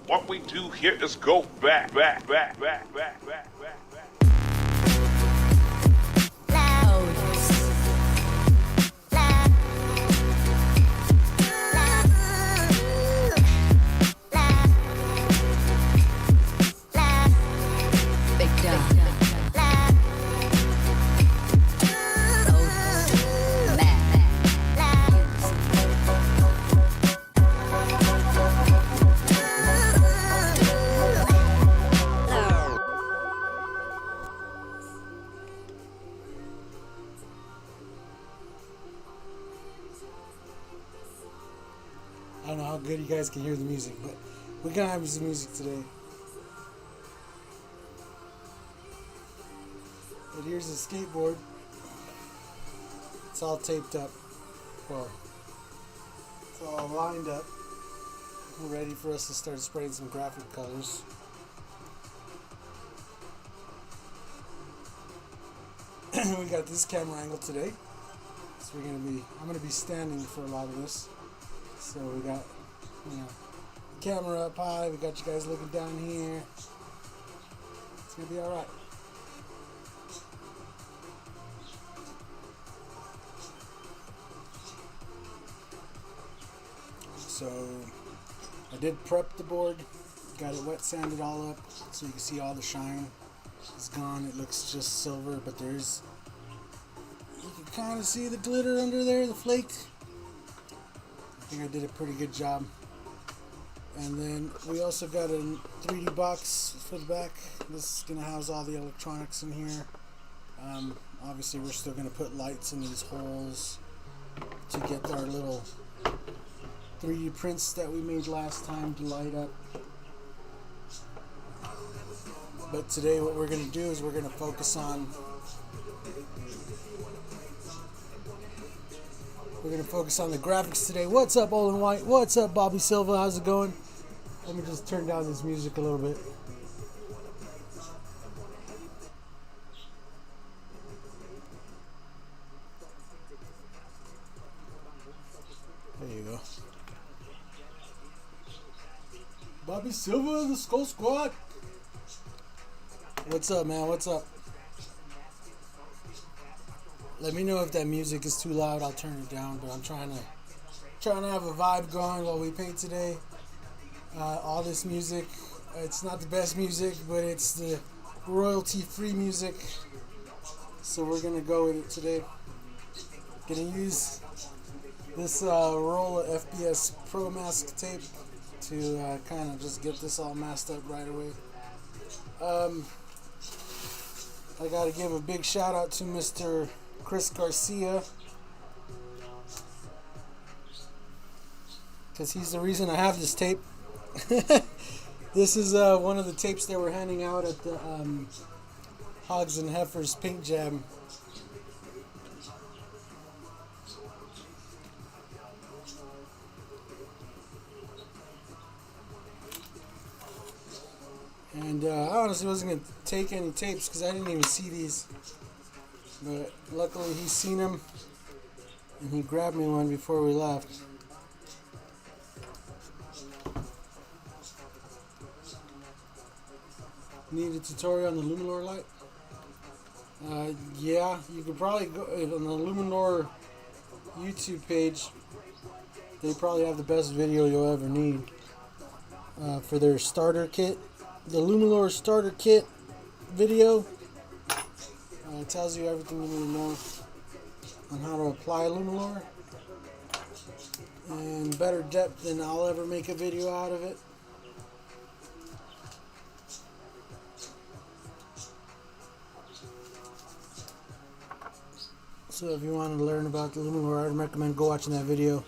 What we do here is go back. I don't know how good you guys can hear the music, but we're gonna have some music today. But here's the skateboard. It's all taped up. Well, it's all lined up. We're ready for us to start spraying some graphic colors. We got this camera angle today, so I'm gonna be standing for a lot of this. So we got, the camera up high. We got you guys looking down here. It's gonna be all right. So I did prep the board, got it wet sanded all up, so you can see all the shine is gone. It looks just silver, but you can kind of see the glitter under there, the flake. I think I did a pretty good job. And then we also got a 3D box for the back. This is going to house all the electronics in here. Obviously we're still going to put lights in these holes to get our little 3D prints that we made last time to light up. But today what we're going to do is we're going to focus on the graphics today. What's up, Olin White? What's up, Bobby Silva? How's it going? Let me just turn down this music a little bit. There you go. Bobby Silva, the Skull Squad. What's up, man? What's up? Let me know if that music is too loud. I'll turn it down. But I'm trying to have a vibe going while we paint today. All this music, it's not the best music, but it's the royalty-free music. So we're gonna go with it today. Gonna use this roll of FBS Pro Mask tape to kind of just get this all masked up right away. I gotta give a big shout out to Mr. Chris Garcia, because he's the reason I have this tape. This is one of the tapes they were handing out at the Hogs and Heifers Paint Jam. And I honestly wasn't going to take any tapes because I didn't even see these. But luckily he's seen them and he grabbed me one before we left. Need a tutorial on the Luminor light? Yeah, you could probably go on the Luminor YouTube page. They probably have the best video you'll ever need for their starter kit. The Luminor starter kit video tells you everything you need to know on how to apply Luminor in better depth than I'll ever make a video out of it. So if you want to learn about the Luminor, I'd recommend go watching that video.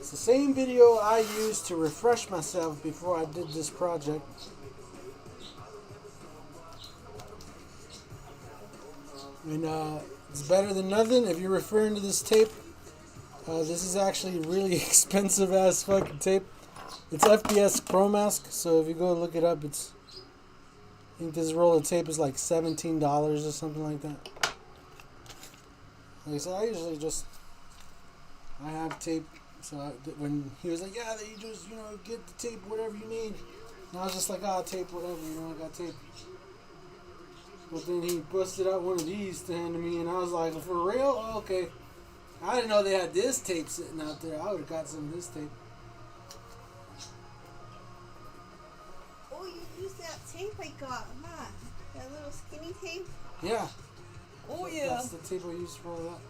It's the same video I used to refresh myself before I did this project. And it's better than nothing. If you're referring to this tape, this is actually really expensive ass fucking tape. It's FBS Pro Mask, so if you go look it up, I think this roll of tape is like $17 or something like that. Like I said, I have tape So when he was like, yeah, you just, get the tape, whatever you need. And I was just like, tape, whatever, I got tape. But then he busted out one of these to hand to me, and I was like, for real? Oh, okay. I didn't know they had this tape sitting out there. I would have got some of this tape. Oh, you used that tape I got, huh? That little skinny tape? Yeah. Oh, yeah. That's the tape I used for that.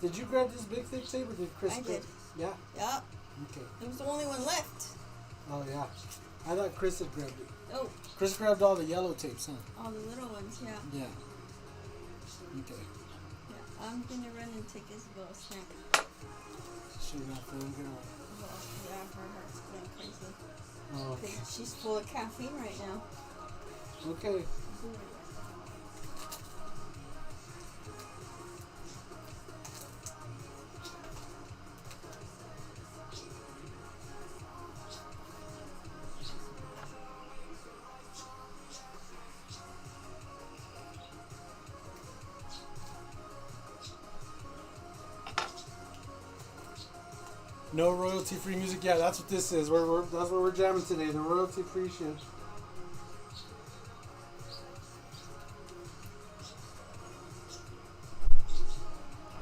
Did you grab this big thick tape, or did Chris grab? I did. Yeah? Yeah. Okay. It was the only one left. Oh, yeah. I thought Chris had grabbed it. Oh. Chris grabbed all the yellow tapes, huh? All the little ones, yeah. Yeah. Okay. Yeah, I'm gonna run and take Isabel a snack. She's not feeling good. Well, yeah, her heart's going crazy. Oh, okay. She's full of caffeine right now. Okay. No royalty-free music. Yeah, that's what this is. That's what we're jamming today. The royalty-free shit.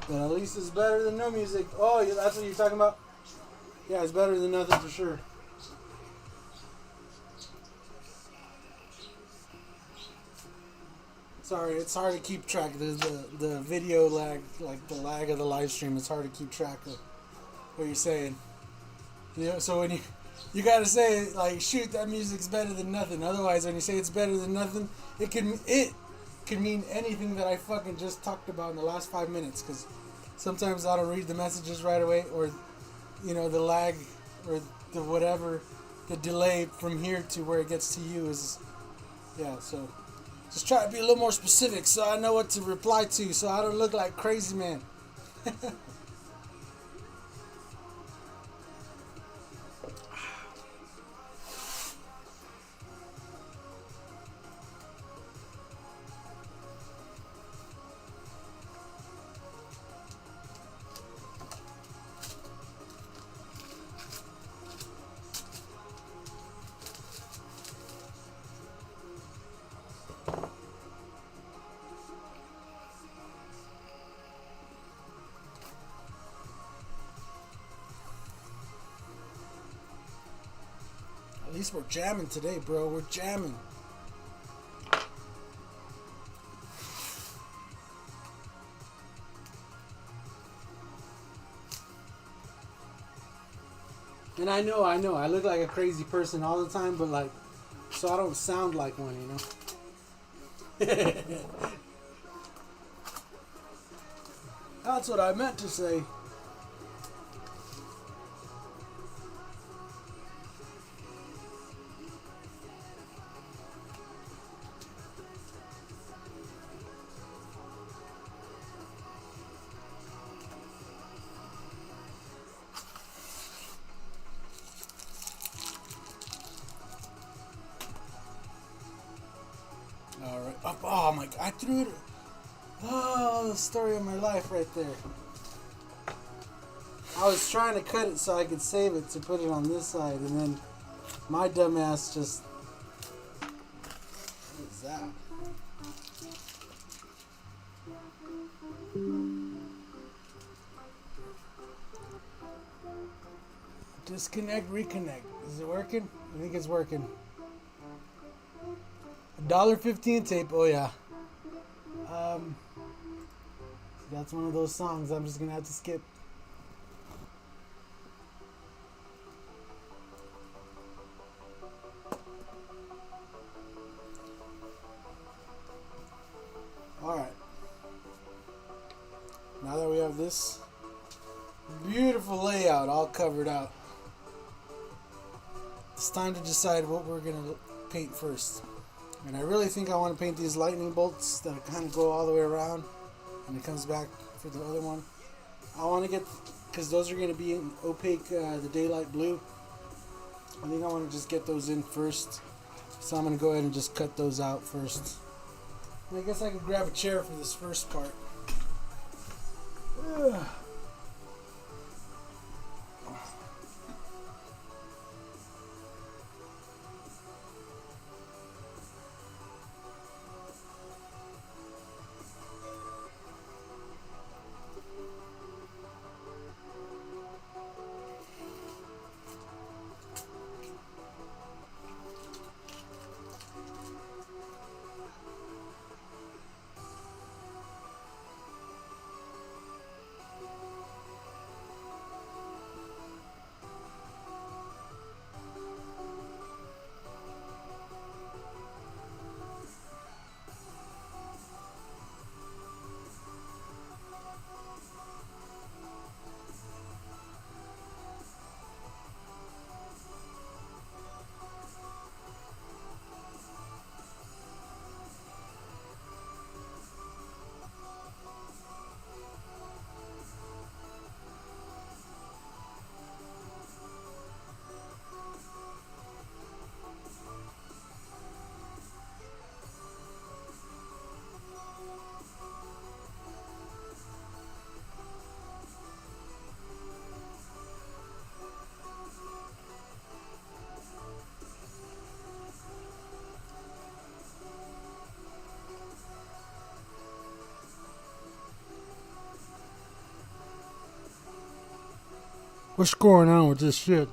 But at least it's better than no music. Oh, yeah, that's what you're talking about? Yeah, it's better than nothing for sure. Sorry, it's hard to keep track. There's the video lag, like the lag of the live stream. It's hard to keep track of what you're saying. So when you gotta say, like, shoot, that music's better than nothing. Otherwise, when you say it's better than nothing, it can mean anything that I fucking just talked about in the last 5 minutes. Because sometimes I don't read the messages right away, or the lag, or the whatever, the delay from here to where it gets to you is, yeah. So just try to be a little more specific, so I know what to reply to, so I don't look like crazy man. At least we're jamming today, bro. We're jamming. And I know. I look like a crazy person all the time, but like, so I don't sound like one, That's what I meant to say. Alright. Oh my god, I threw it. Oh, the story of my life right there. I was trying to cut it so I could save it to put it on this side, and then my dumbass just. What is that? Disconnect, reconnect. Is it working? I think it's working. $1.15 tape. Oh yeah. That's one of those songs I'm just gonna have to skip. Alright. Now that we have this beautiful layout all covered out, it's time to decide what we're gonna paint first. And I really think I want to paint these lightning bolts that kind of go all the way around, and it comes back for the other one. I want to get, because those are going to be in opaque, the daylight blue. I think I want to just get those in first. So I'm going to go ahead and just cut those out first. And I guess I could grab a chair for this first part. Ugh. What's going on with this shit?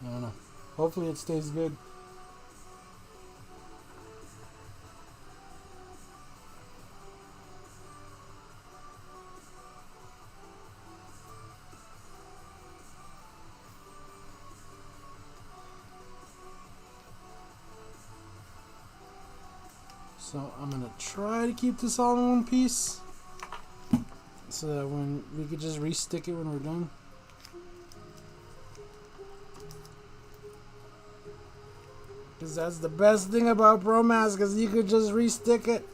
I don't know. Hopefully it stays good. So I'm gonna try to keep this all in one piece, so that when we could just re-stick it when we're done. Because that's the best thing about Pro Mask, is you could just re-stick it.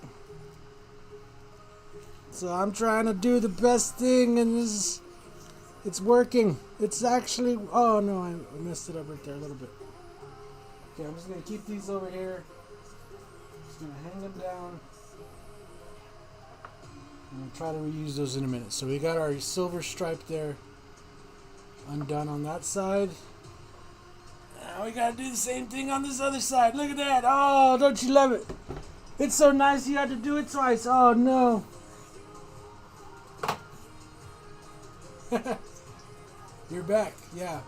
So I'm trying to do the best thing, and it's working. It's actually, oh no, I messed it up right there a little bit. Okay, I'm just gonna keep these over here. Just gonna hang them down. I'm gonna try to reuse those in a minute. So we got our silver stripe there undone on that side. Now we gotta do the same thing on this other side. Look at that. Oh, don't you love it? It's so nice you had to do it twice. Oh no. You're back, yeah.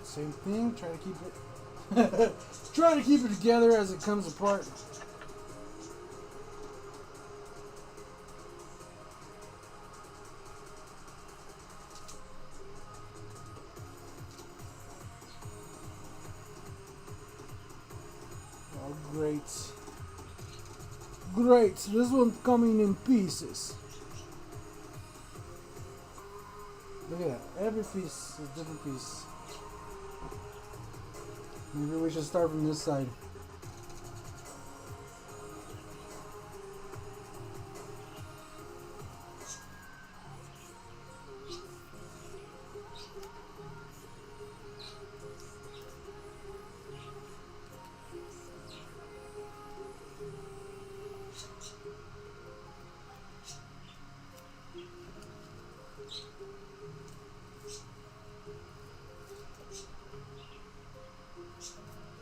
Same thing, try to keep it try to keep it together as it comes apart. Oh great. Great, so this one's coming in pieces. Look at that, every piece is a different piece. Maybe we should start from this side.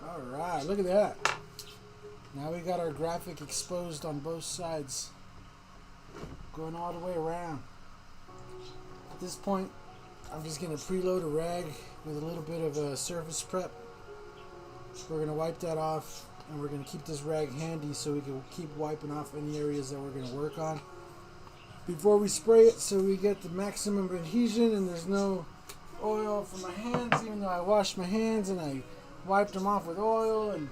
Alright, look at that. Now we got our graphic exposed on both sides. Going all the way around. At this point, I'm just going to preload a rag with a little bit of a surface prep. We're going to wipe that off, and we're going to keep this rag handy so we can keep wiping off any areas that we're going to work on before we spray it, so we get the maximum adhesion and there's no oil from my hands, even though I washed my hands and I wiped them off with oil and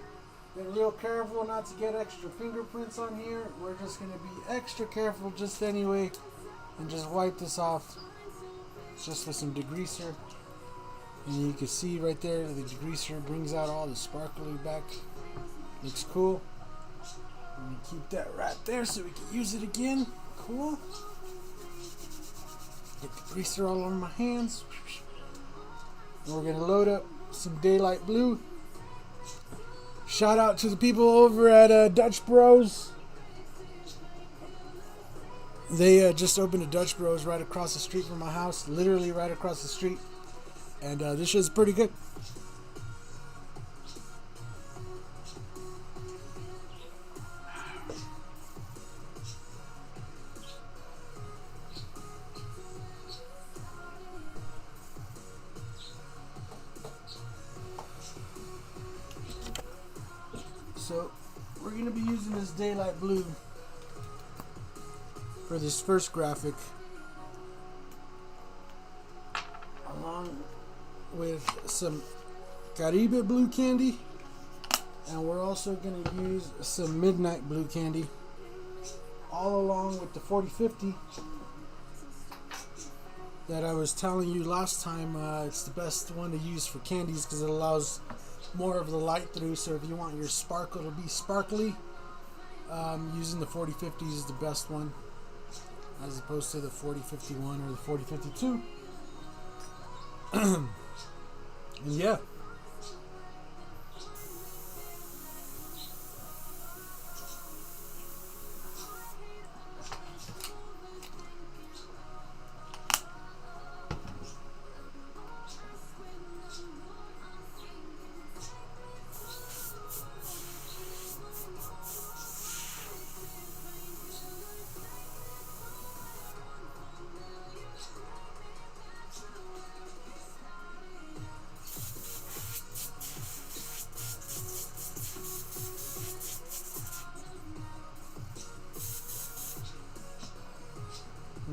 been real careful not to get extra fingerprints on here. We're just going to be extra careful just anyway and just wipe this off just with some degreaser. And you can see right there the degreaser brings out all the sparkly back. Looks cool. I'm going to keep that right there so we can use it again. Cool. Get the greaser all on my hands. And we're going to load up some daylight blue. Shout out to the people over at Dutch Bros. They just opened a Dutch Bros right across the street from my house, literally right across the street. And this shit's pretty good. So we're going to be using this daylight blue for this first graphic, along with some Caribe blue candy, and we're also going to use some midnight blue candy, all along with the 4050 that I was telling you last time. It's the best one to use for candies because it allows more of the light through. So if you want your sparkle to be sparkly, using the 4050 is the best one, as opposed to the 4051 or the 4052. And yeah.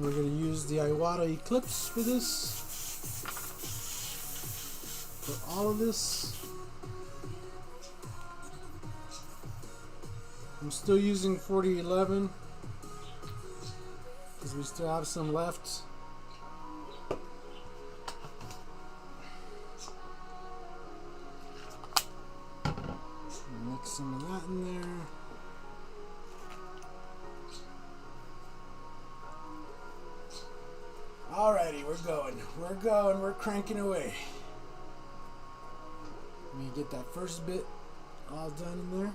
We're going to use the Iwata Eclipse for this, for all of this. I'm still using 4011 because we still have some left. Mix some of that in there. Alrighty, we're cranking away. Let me get that first bit all done in there.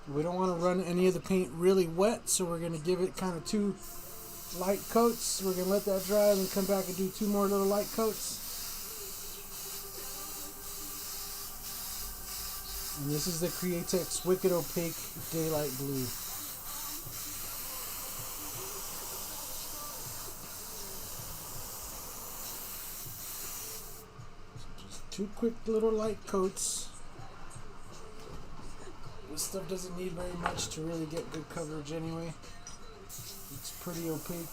We don't want to run any of the paint really wet, so we're going to give it kind of 2 light coats. We're going to let that dry and then come back and do 2 more little light coats. And this is the Createx Wicked Opaque Daylight Blue. So just 2 quick little light coats. This stuff doesn't need very much to really get good coverage anyway. It's pretty opaque.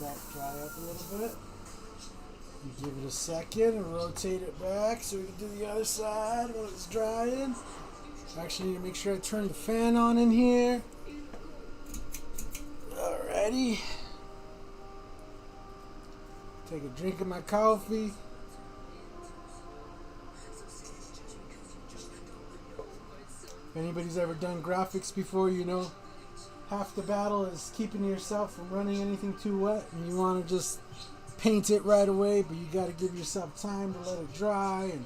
That dry up a little bit. You give it a second and rotate it back so we can do the other side when it's drying. Actually, need to make sure I turn the fan on in here. Alrighty. Take a drink of my coffee. If anybody's ever done graphics before, you know half the battle is keeping yourself from running anything too wet, and you want to just paint it right away, but you got to give yourself time to let it dry. And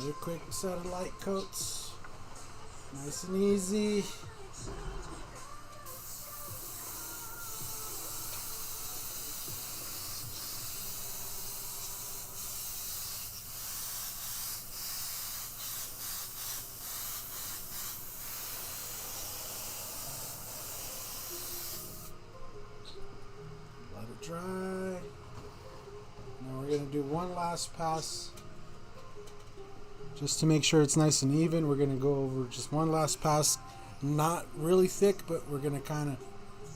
Another quick set of light coats. Nice and easy. Let it dry. Now we're going to do one last pass. Just to make sure it's nice and even, we're going to go over just one last pass. Not really thick, but we're going to kind of,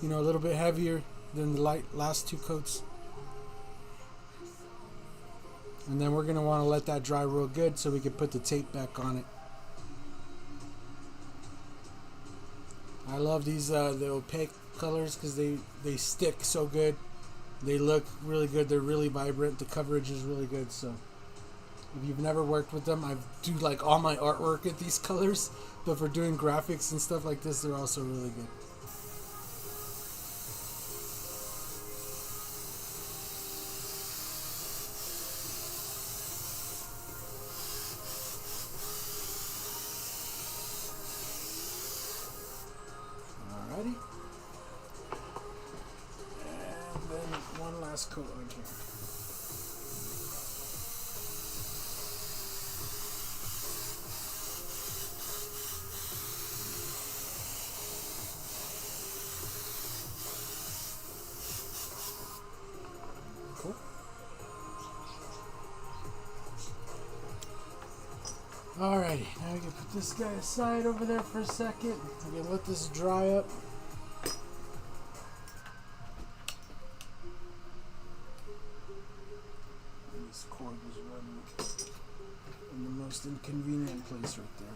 you know, a little bit heavier than the last two coats. And then we're going to want to let that dry real good so we can put the tape back on it. I love these the opaque colors because they stick so good. They look really good. They're really vibrant. The coverage is really good. So if you've never worked with them, I do like all my artwork at these colors, but for doing graphics and stuff like this, they're also really good. Alrighty. And then one last coat on here. Cool. Alrighty, now we can put this guy aside over there for a second. We can let this dry up. And this cord is running in the most inconvenient place right there.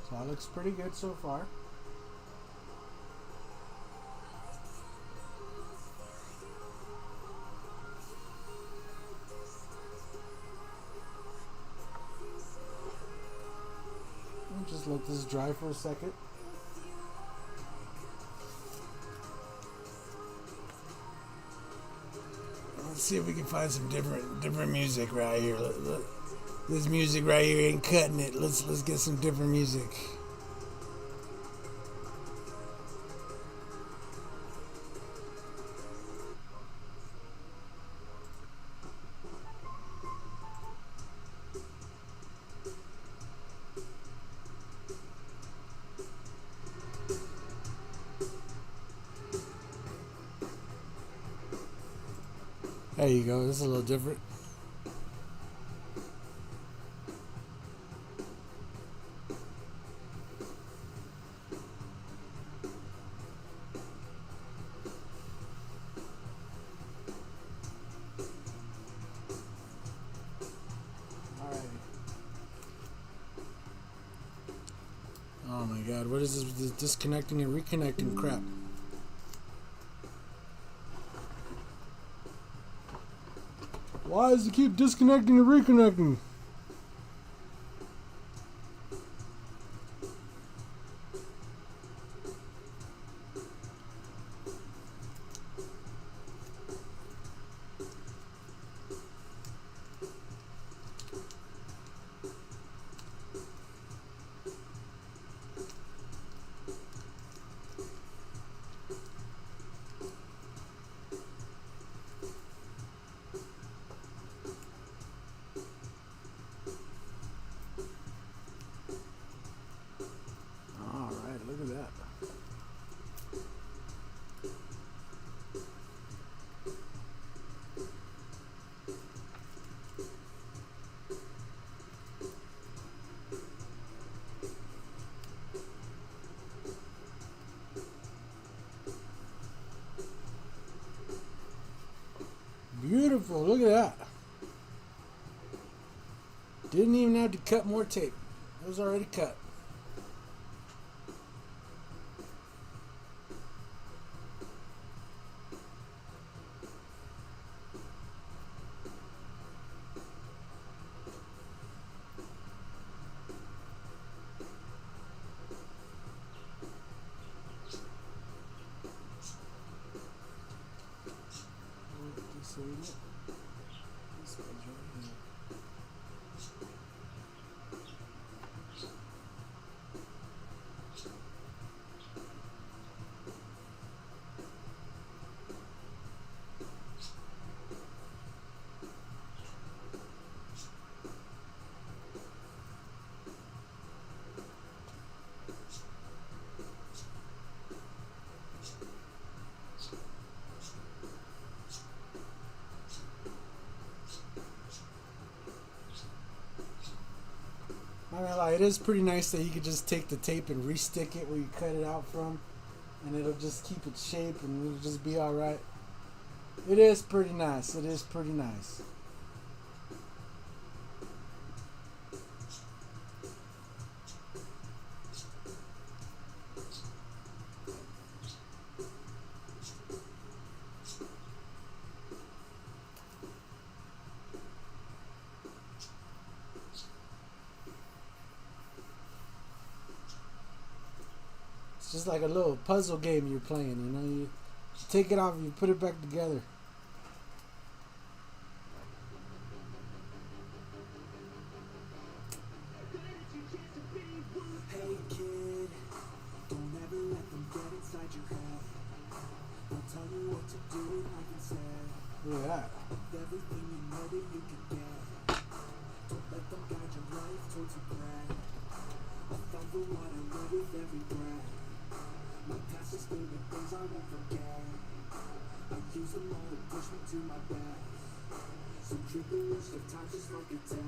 So that looks pretty good so far. And just let this dry for a second. Let's see if we can find some different music right here. This music right here ain't cutting it. Let's get some different music. There you go. This is a little different. Oh my god, what is this disconnecting and reconnecting crap? Why does it keep disconnecting and reconnecting? Beautiful, look at that. Didn't even have to cut more tape. It was already cut. So we get this goes right here. Not gonna lie, it is pretty nice that you could just take the tape and re-stick it where you cut it out from, and it'll just keep its shape and it'll just be alright. It is pretty nice. It is pretty nice. It's just like a little puzzle game you're playing, you know. You take it off and you put it back together. Hey kid, don't ever let them get inside your head. They'll tell you what to do like instead. Look at that. Everything you know that you can get. Don't let them guide your life towards regret. I found the one I live with every breath. My past is filled with things I won't forget. I use them all to push me to my best. So treat the worst of times just like a test.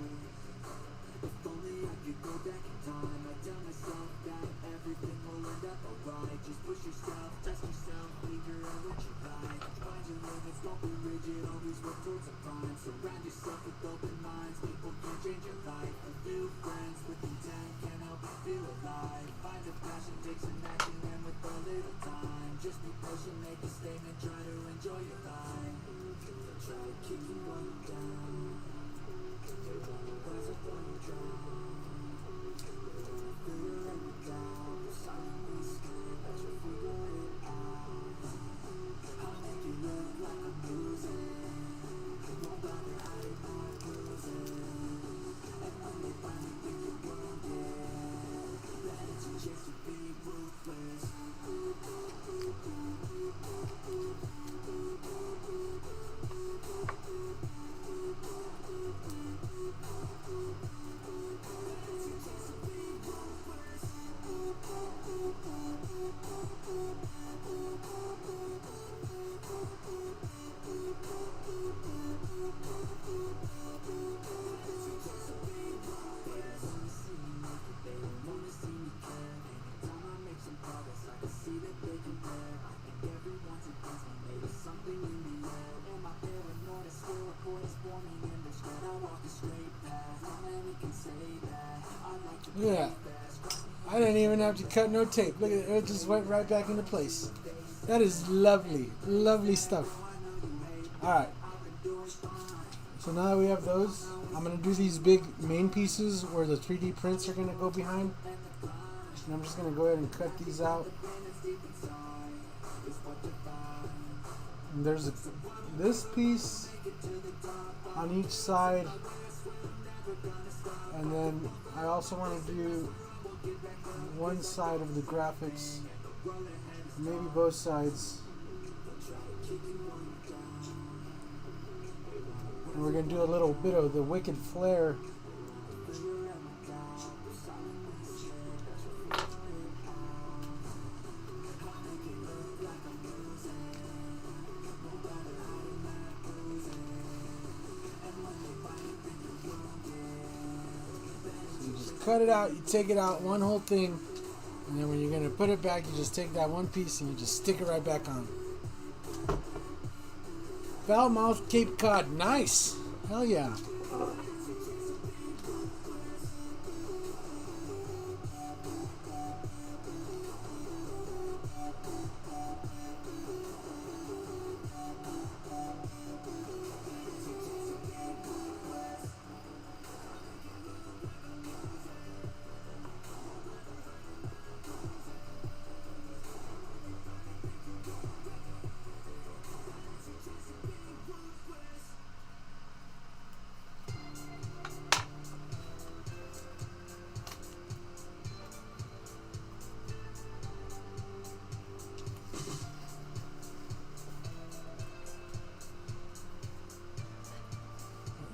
If only I could go back in time, I'd tell myself that everything will end up alright. Just push yourself, test yourself, figure out what you like. Find your limits, don't be rigid, always work towards a prime. Surround yourself with open minds, people can change your life. A few friends with intent can help you feel alive. Find a passion, take some action, and with a little time, just be patient, make a statement, try to enjoy your life. Try to keep you while you're down. Rise up when you drown. Figure it out. Silently scared that you'll figure it out. I'll make you look like I'm losing. Won't bother hiding my bruises. And when they finally think you're wounded, then it's your chance to be ruthless. Look at that. I didn't even have to cut no tape. Look at it. It just went right back into place. That is lovely. Lovely stuff. Alright. So now that we have those, I'm going to do these big main pieces where the 3D prints are going to go behind. And I'm just going to go ahead and cut these out. And there's this piece on each side. And then I also want to do one side of the graphics, maybe both sides. And we're going to do a little bit of the wicked flare. Cut it out, you take it out, one whole thing, and then when you're going to put it back, you just take that one piece and you just stick it right back on. Foul Mouth Cape Cod, nice! Hell yeah.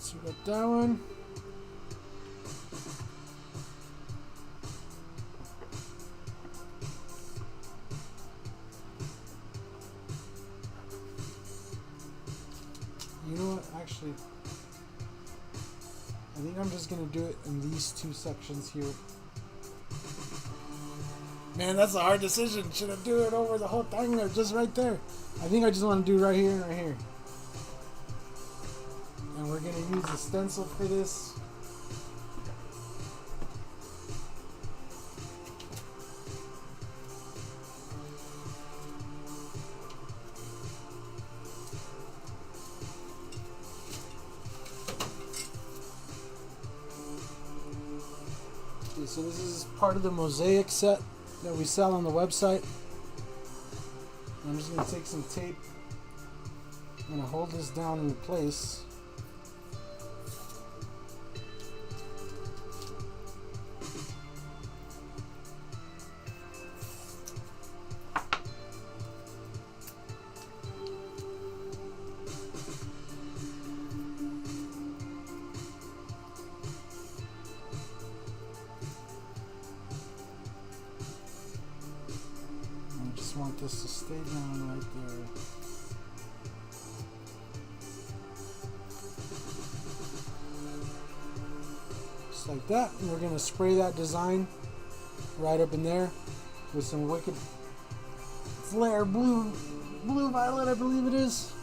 So we got that one. You know what? Actually, I think I'm just gonna do it in these two sections here. Man, that's a hard decision. Should I do it over the whole thing or just right there? I think I just want to do right here and right here. And we're gonna use the stencil for this. Okay, so this is part of the mosaic set that we sell on the website. I'm just going to take some tape. I'm going to hold this down in place. Want this to stay down right there. Just like that. And we're going to spray that design right up in there with some wicked flare blue violet, I believe it is.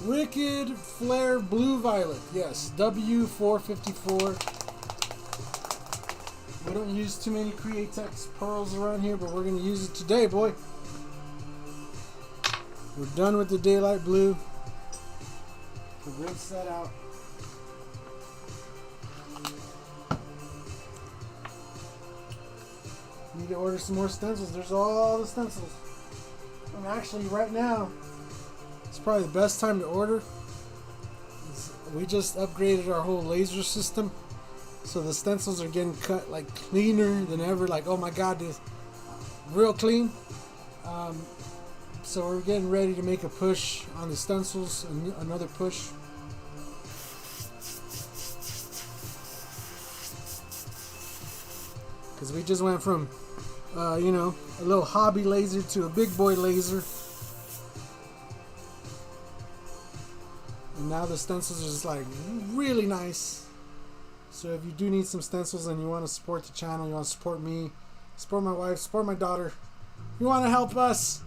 Wicked flare blue violet. Yes, W454. We don't use too many Createx pearls around here, but we're going to use it today, boy. We're done with the daylight blue. We'll rinse that out. Need to order some more stencils. There's all the stencils. And actually, right now, it's probably the best time to order. We just upgraded our whole laser system. So the stencils are getting cut like cleaner than ever. Like, oh my God, this real clean. So we're getting ready to make a push on the stencils, another push. Because we just went from, you know, a little hobby laser to a big boy laser. And now the stencils are just like really nice. So if you do need some stencils and you want to support the channel, you want to support me, support my wife, support my daughter, you want to help us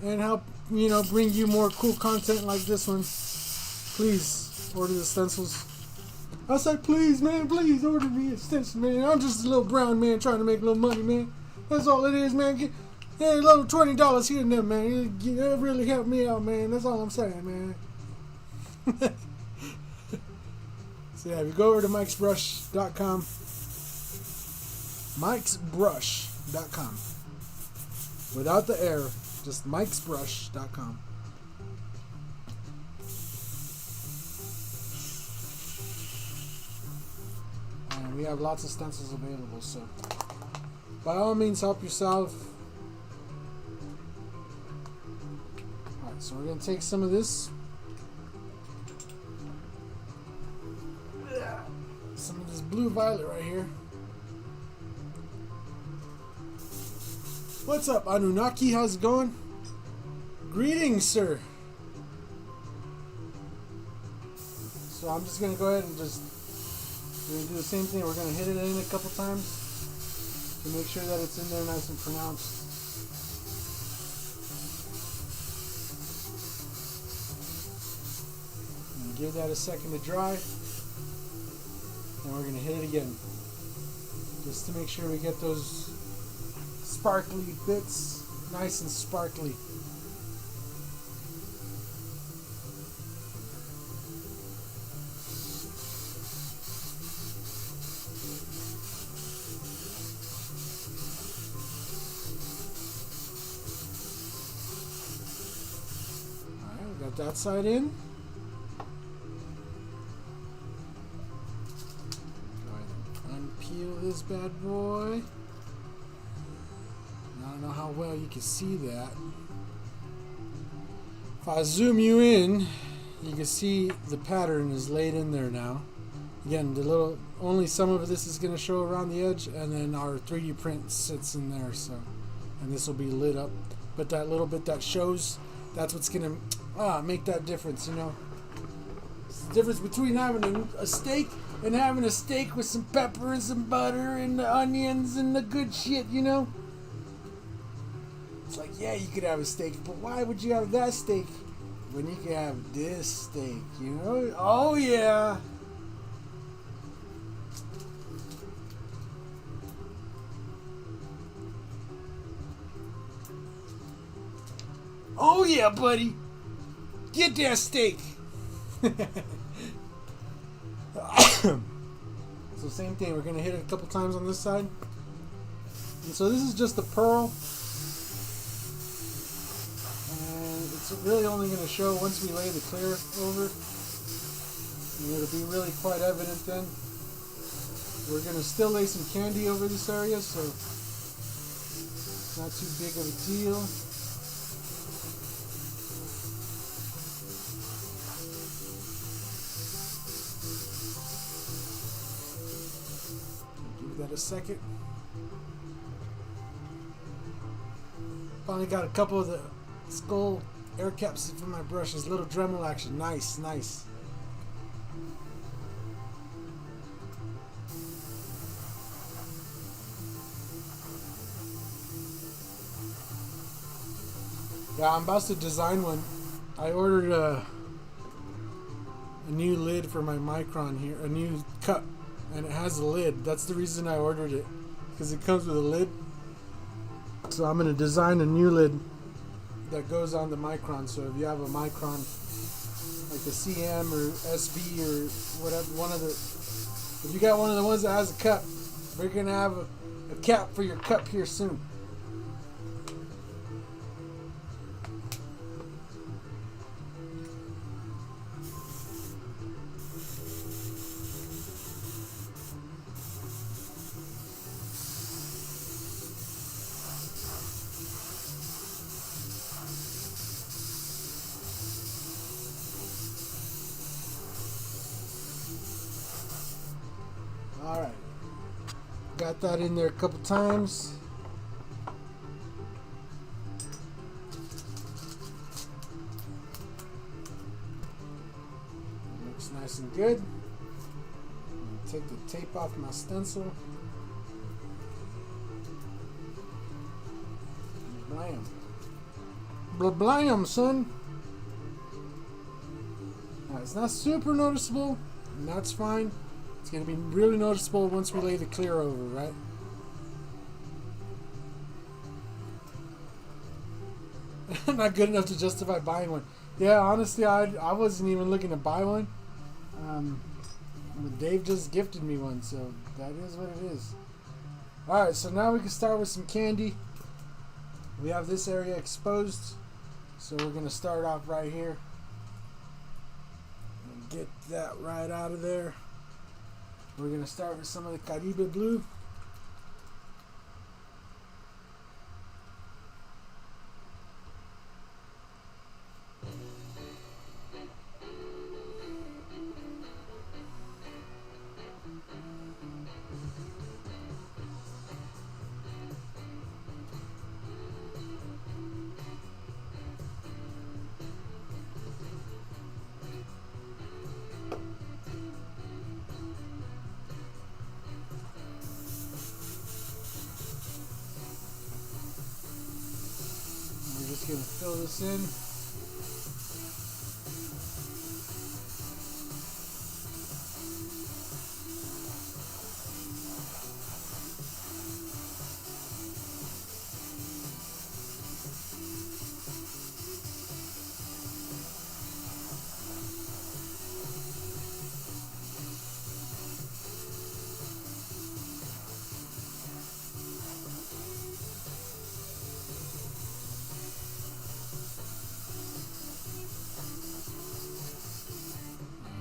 and help, you know, bring you more cool content like this one, please order the stencils. I said, please, man, please order me a stencil, man. I'm just a little brown man trying to make a little money, man. That's all it is, man. Get a little $20 here and there, man. It really helped me out, man. That's all I'm saying, man. So yeah, if you go over to mikesbrush.com, mikesbrush.com, without the air, just mikesbrush.com. And we have lots of stencils available, so by all means help yourself. Alright, so we're going to take some of this. Some of this blue violet right here. What's up, Anunnaki? How's it going? Greetings, sir. So I'm just gonna go ahead and we're gonna do the same thing. We're gonna hit it in a couple times to make sure that it's in there nice and pronounced. And give that a second to dry. And we're going to hit it again, just to make sure we get those sparkly bits nice and sparkly. Alright, we got that side in. Peel this bad boy. I don't know how well you can see that. If I zoom you in, you can see the pattern is laid in there now. Again, only some of this is going to show around the edge, and then our 3D print sits in there. So, and this will be lit up. But that little bit that shows, that's what's going to make that difference, you know. It's the difference between having a steak and having a steak with some pepper and some butter and the onions and the good shit, you know. It's like, yeah, you could have a steak, but why would you have that steak when you can have this steak, you know? Oh, yeah. Oh, yeah, buddy. Get that steak. So same thing, we're going to hit it a couple times on this side. And so this is just a pearl. And it's really only going to show once we lay the clear over. And it'll be really quite evident then. We're going to still lay some candy over this area, so it's not too big of a deal. Give that a second. Finally got a couple of the skull air caps for my brushes. Little Dremel action. Nice, nice. Yeah, I'm about to design one. I ordered a new lid for my Micron here, a new cup, and it has a lid. That's the reason I ordered it, because it comes with a lid. So I'm going to design a new lid that goes on the Micron. So if you have a Micron, like the CM or SB or whatever, if you got one of the ones that has a cup, we're going to have a cap for your cup here soon. Alright, got that in there a couple times. Looks nice and good. Take the tape off my stencil. Blam. Blam, son. Now, it's not super noticeable, and that's fine. It's going to be really noticeable once we lay the clear over, right? Not good enough to justify buying one. Yeah, honestly, I wasn't even looking to buy one. Dave just gifted me one, so that is what it is. Alright, so now we can start with some candy. We have this area exposed, so we're going to start off right here. And get that right out of there. We're going to start with some of the Caribe blue. Gonna fill this in.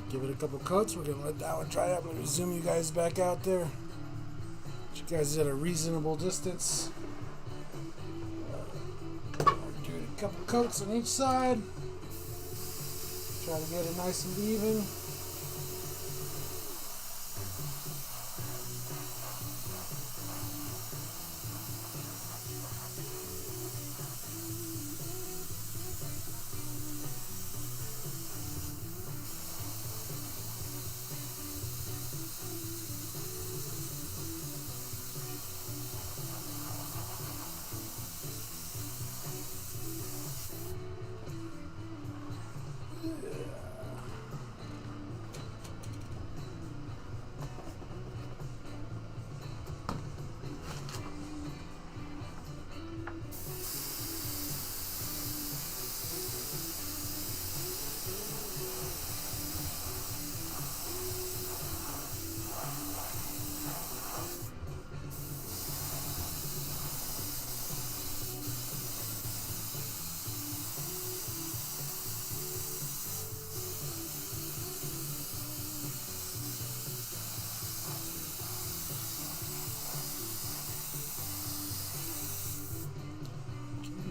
Give it a couple coats. We're going to let that one dry up. I'm going to zoom you guys back out there. Get you guys at a reasonable distance. Do a couple coats on each side. Try to get it nice and even.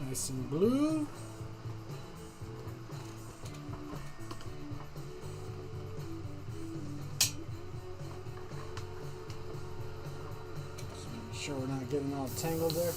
Nice and blue. Just make sure we're not getting all tangled there.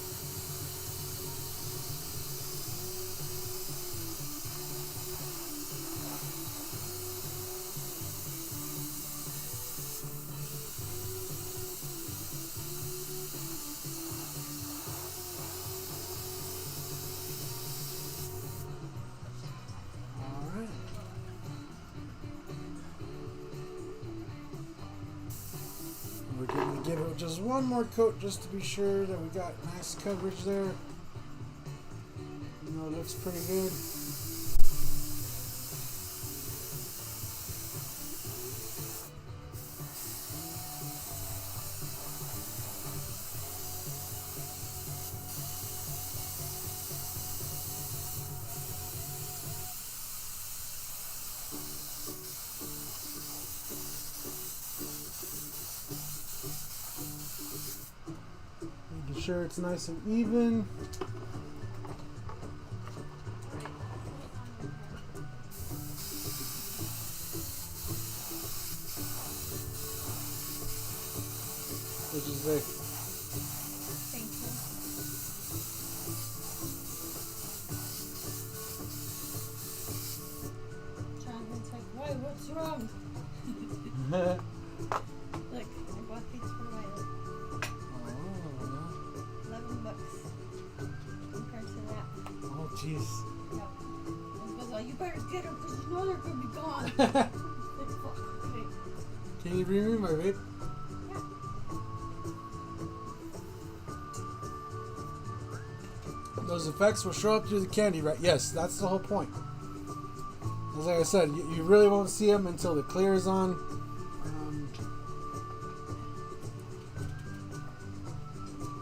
We're going to give it just one more coat just to be sure that we got nice coverage there. You know, it looks pretty good. Making sure it's nice and even. What'd you say? Thank you. Jonathan's like, why? What's wrong? Look, I bought these for Riley. $11 compared to that. Oh, jeez. Yep. I was like, you better get them because you know they're gonna be gone. Like, fuck, okay. Can you bring me my vape? Yeah. Those effects will show up through the candy, right? Yes, that's the whole point. As like I said, you really won't see them until the clear is on.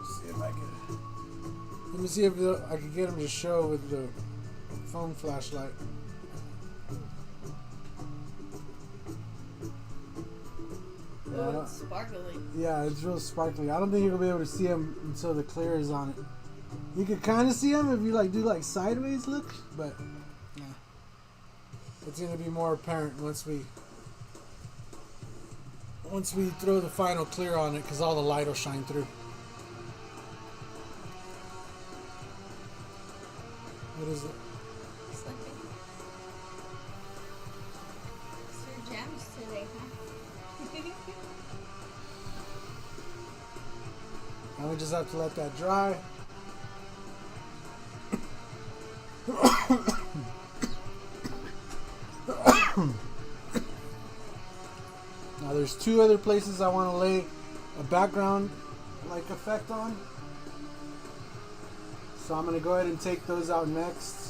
See if I can. Let me see if I can get them to show with the phone flashlight. Oh, it's sparkly. Yeah, it's real sparkly. I don't think you're gonna be able to see them until the clear is on it. You can kind of see them if you do sideways look, but yeah, it's gonna be more apparent once we throw the final clear on it, because all the light will shine through. What is it? Sleeping. Sir Jams today, huh? Now we just have to let that dry. Now there's two other places I want to lay a background effect on. So I'm going to go ahead and take those out next.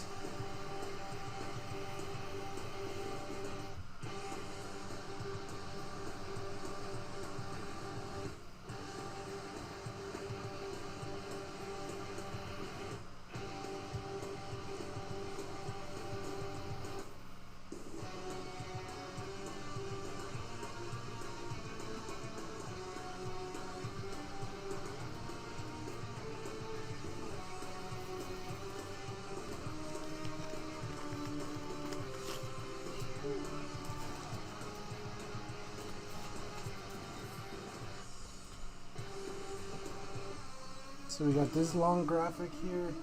So we got this long graphic here.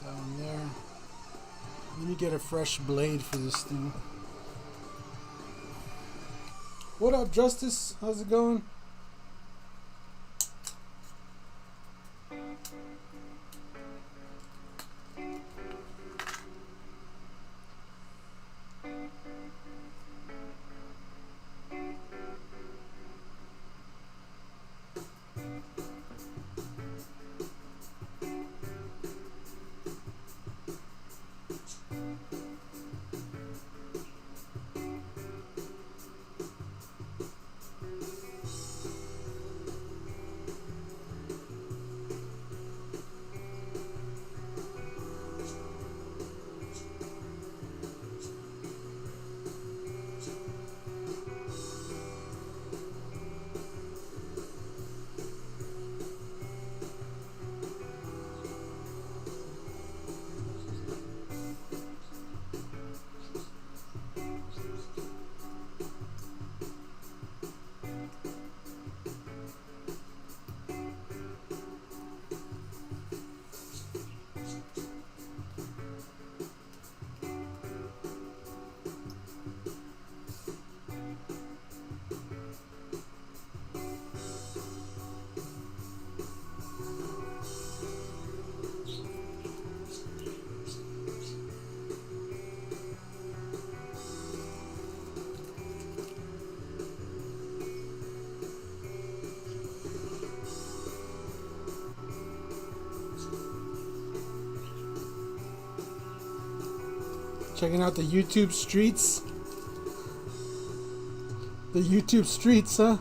Down there. Let me get a fresh blade for this thing. What up, Justice? How's it going? Checking out the YouTube streets. The YouTube streets, huh?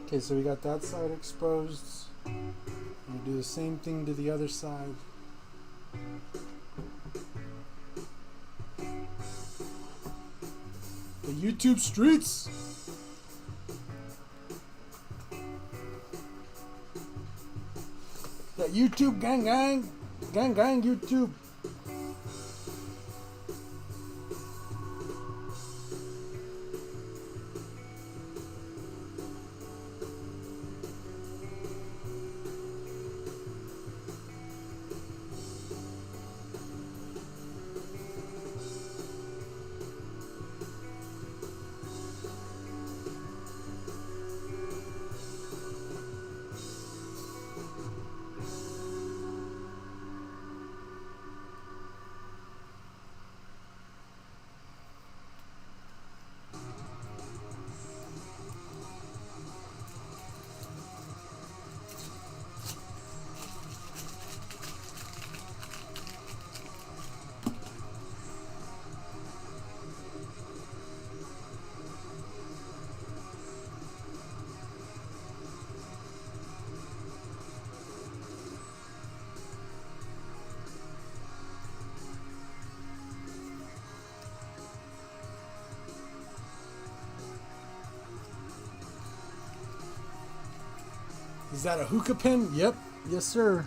Okay, so we got that side exposed. We'll do the same thing to the other side. The YouTube streets! That YouTube gang gang! Gang gang YouTube! Is that a hookah pen? Yep. Yes, sir.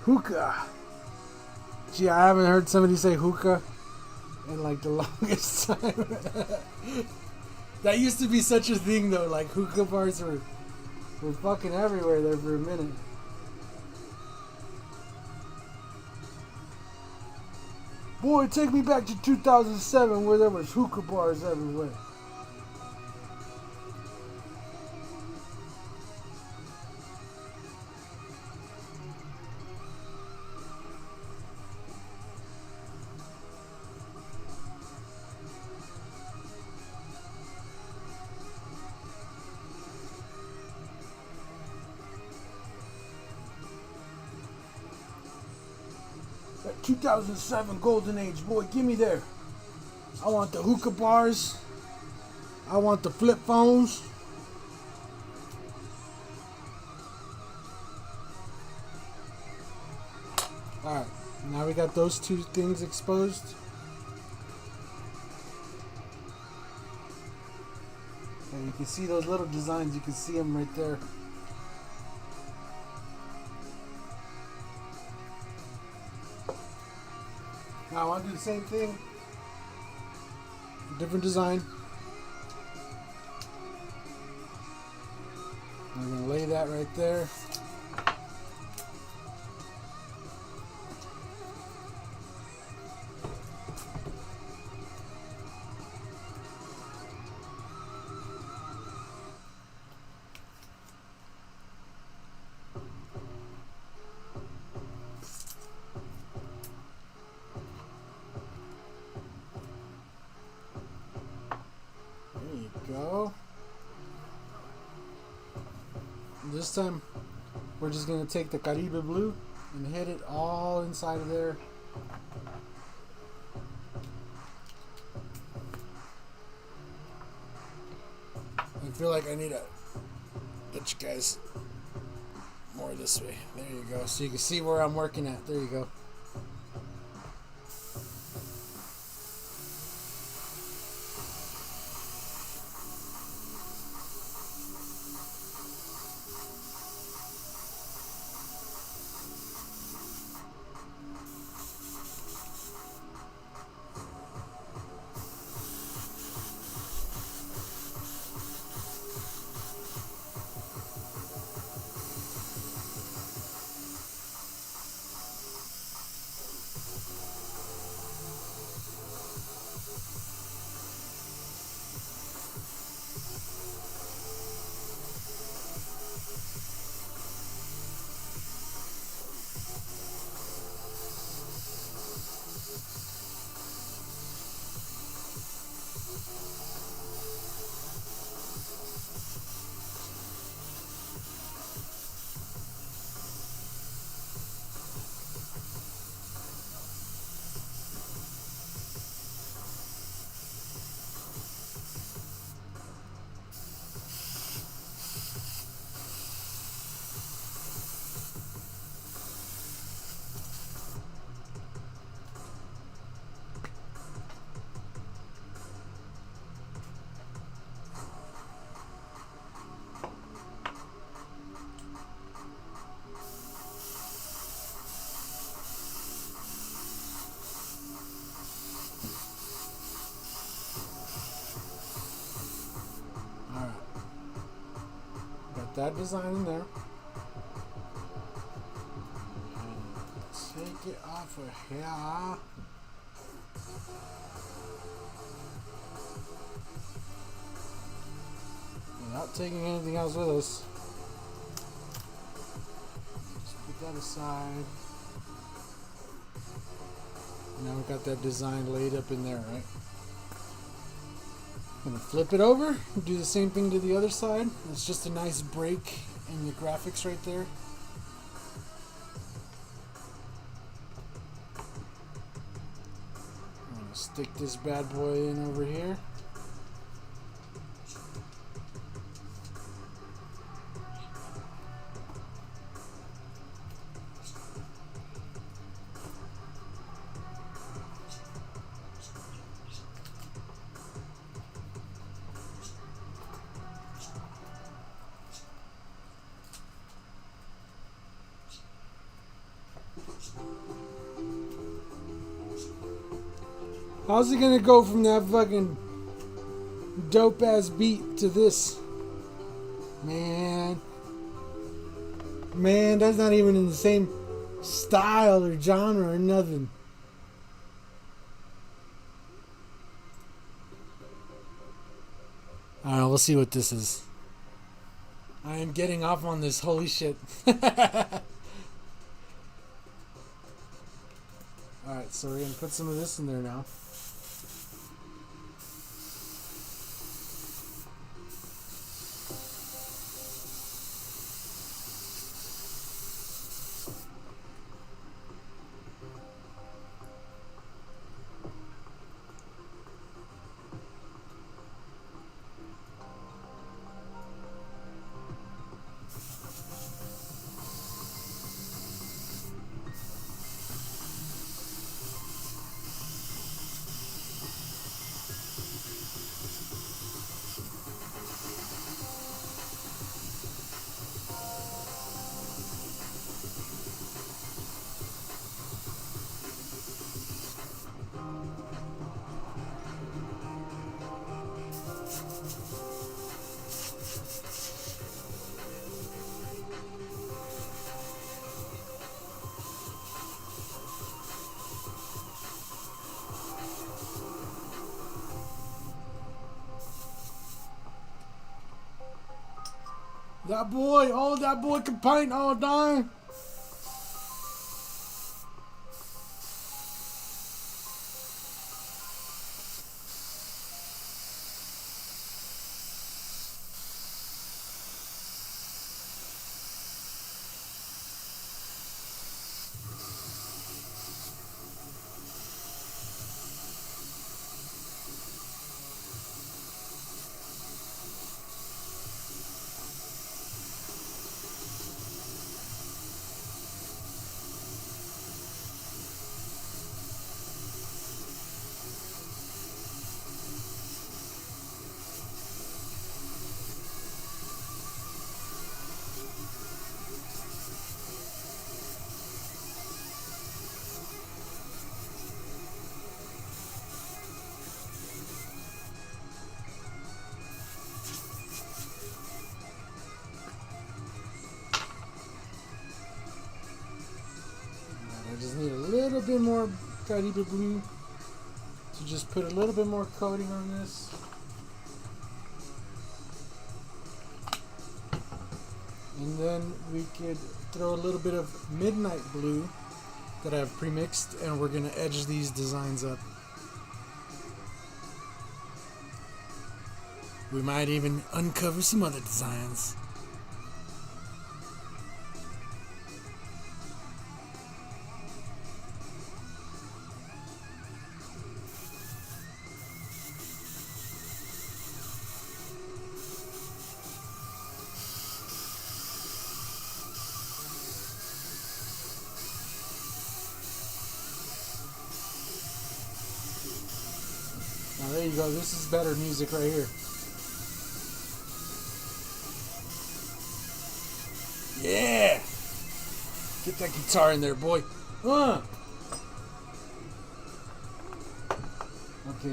Hookah. Gee, I haven't heard somebody say hookah in like the longest time. That used to be such a thing though. Like hookah bars were fucking everywhere there for a minute. Boy, take me back to 2007 where there was hookah bars everywhere. 2007 golden age, boy, give me there. I want the hookah bars. I want the flip phones. Alright, now we got those two things exposed. And you can see those little designs, you can see them right there. Now I want to do the same thing, different design. I'm going to lay that right there. Go. This time we're just going to take the Caribe blue and hit it all inside of there. I feel like I need to get you guys more this way. There you go. So you can see where I'm working at. There you go. That design in there. And take it off of here. Without taking anything else with us. Just put that aside. Now we've got that design laid up in there, right? I'm going to flip it over, do the same thing to the other side. It's just a nice break in the graphics right there. I'm going to stick this bad boy in over here. How's it gonna go from that fucking dope ass beat to this? Man, that's not even in the same style or genre or nothing. Alright, we'll see what this is. I am getting off on this, holy shit. Alright, so we're gonna put some of this in there now. That boy, oh, that boy can paint all day. I just need a little bit more Caribe blue to just put a little bit more coating on this. And then we could throw a little bit of midnight blue that I've pre-mixed, and we're going to edge these designs up. We might even uncover some other designs. Now there you go, this is better music right here. Yeah! Get that guitar in there, boy. Okay,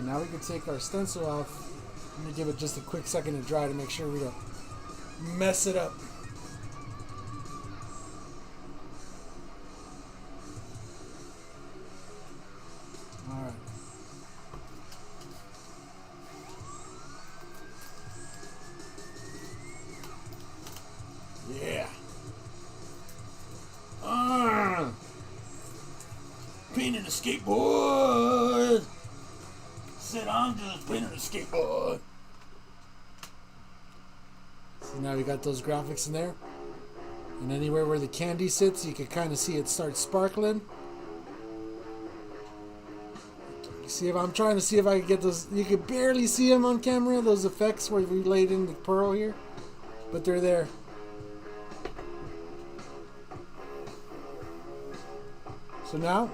now we can take our stencil off. I'm gonna give it just a quick second to dry to make sure we don't mess it up. Alright. Yeah. Painting a skateboard. Said I'm just painting a skateboard. So now we got those graphics in there. And anywhere where the candy sits, you can kind of see it start sparkling. See if I'm trying to see if I can get those. You can barely see them on camera, those effects where we laid in the pearl here. But they're there. So now,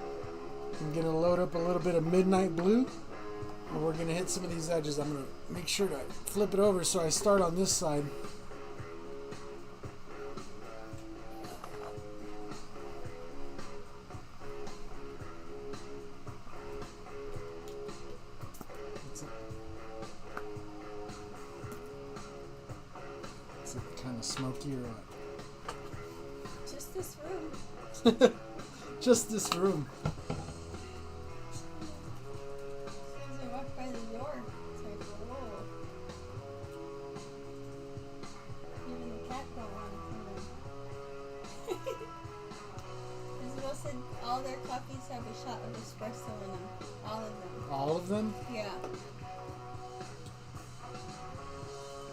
I'm going to load up a little bit of midnight blue. And we're going to hit some of these edges. I'm going to make sure to flip it over so I start on this side. Is it kind of smoky or what? Just this room. Just this room. As soon as I walk by the door, it's like, whoa. Even the cat don't want to come in. Isabel said all their coffees have a shot of espresso in them. All of them. All of them? Yeah.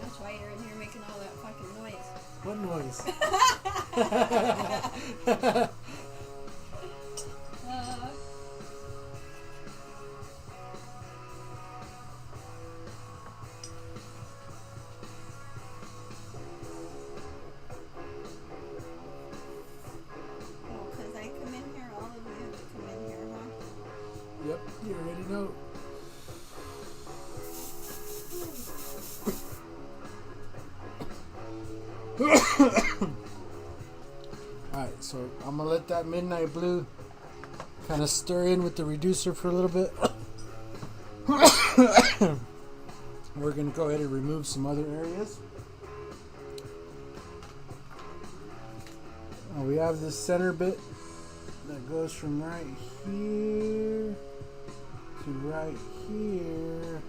That's why you're in here making all that fucking noise. What noise? Oh, 'cause I come in here, all of you have to come in here, huh? Yep, you already know. Alright, so I'm gonna let that midnight blue kind of stir in with the reducer for a little bit. We're gonna go ahead and remove some other areas. We have this center bit that goes from right here to right here.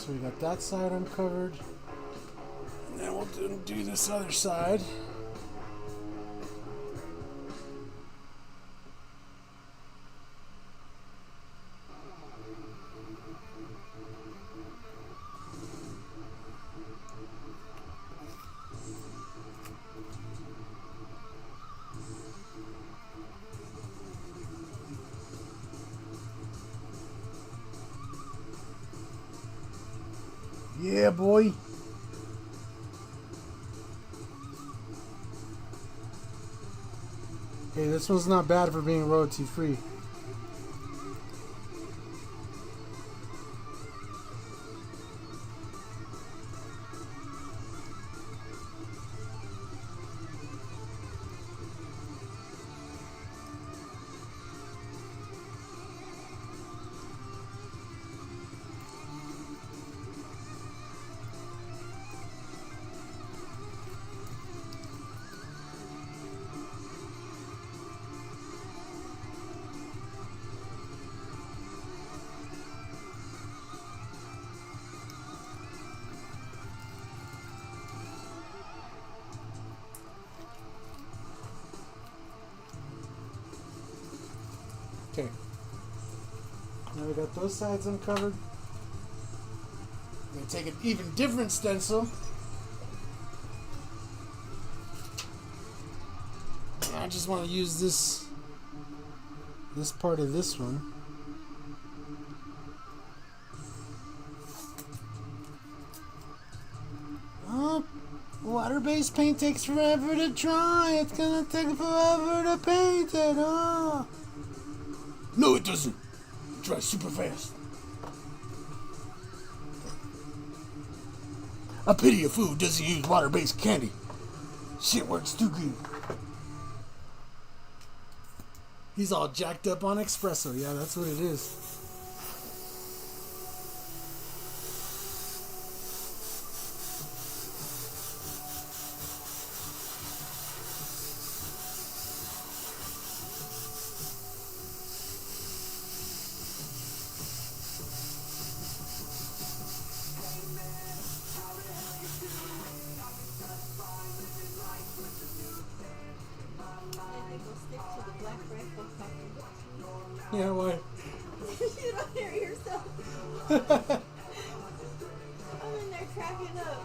So we got that side uncovered. And then we'll do this other side. Yeah, boy. Hey, this one's not bad for being royalty free. Okay. Now we got those sides uncovered. I'm going to take an even different stencil. I just want to use this part of this one. Oh, water-based paint takes forever to dry. It's going to take forever to paint it. Oh. No, it doesn't. It dries super fast. I pity a fool who doesn't use water-based candy. Shit works too good. He's all jacked up on espresso. Yeah, that's what it is. Yeah, why? You don't hear yourself. I'm in there cracking up.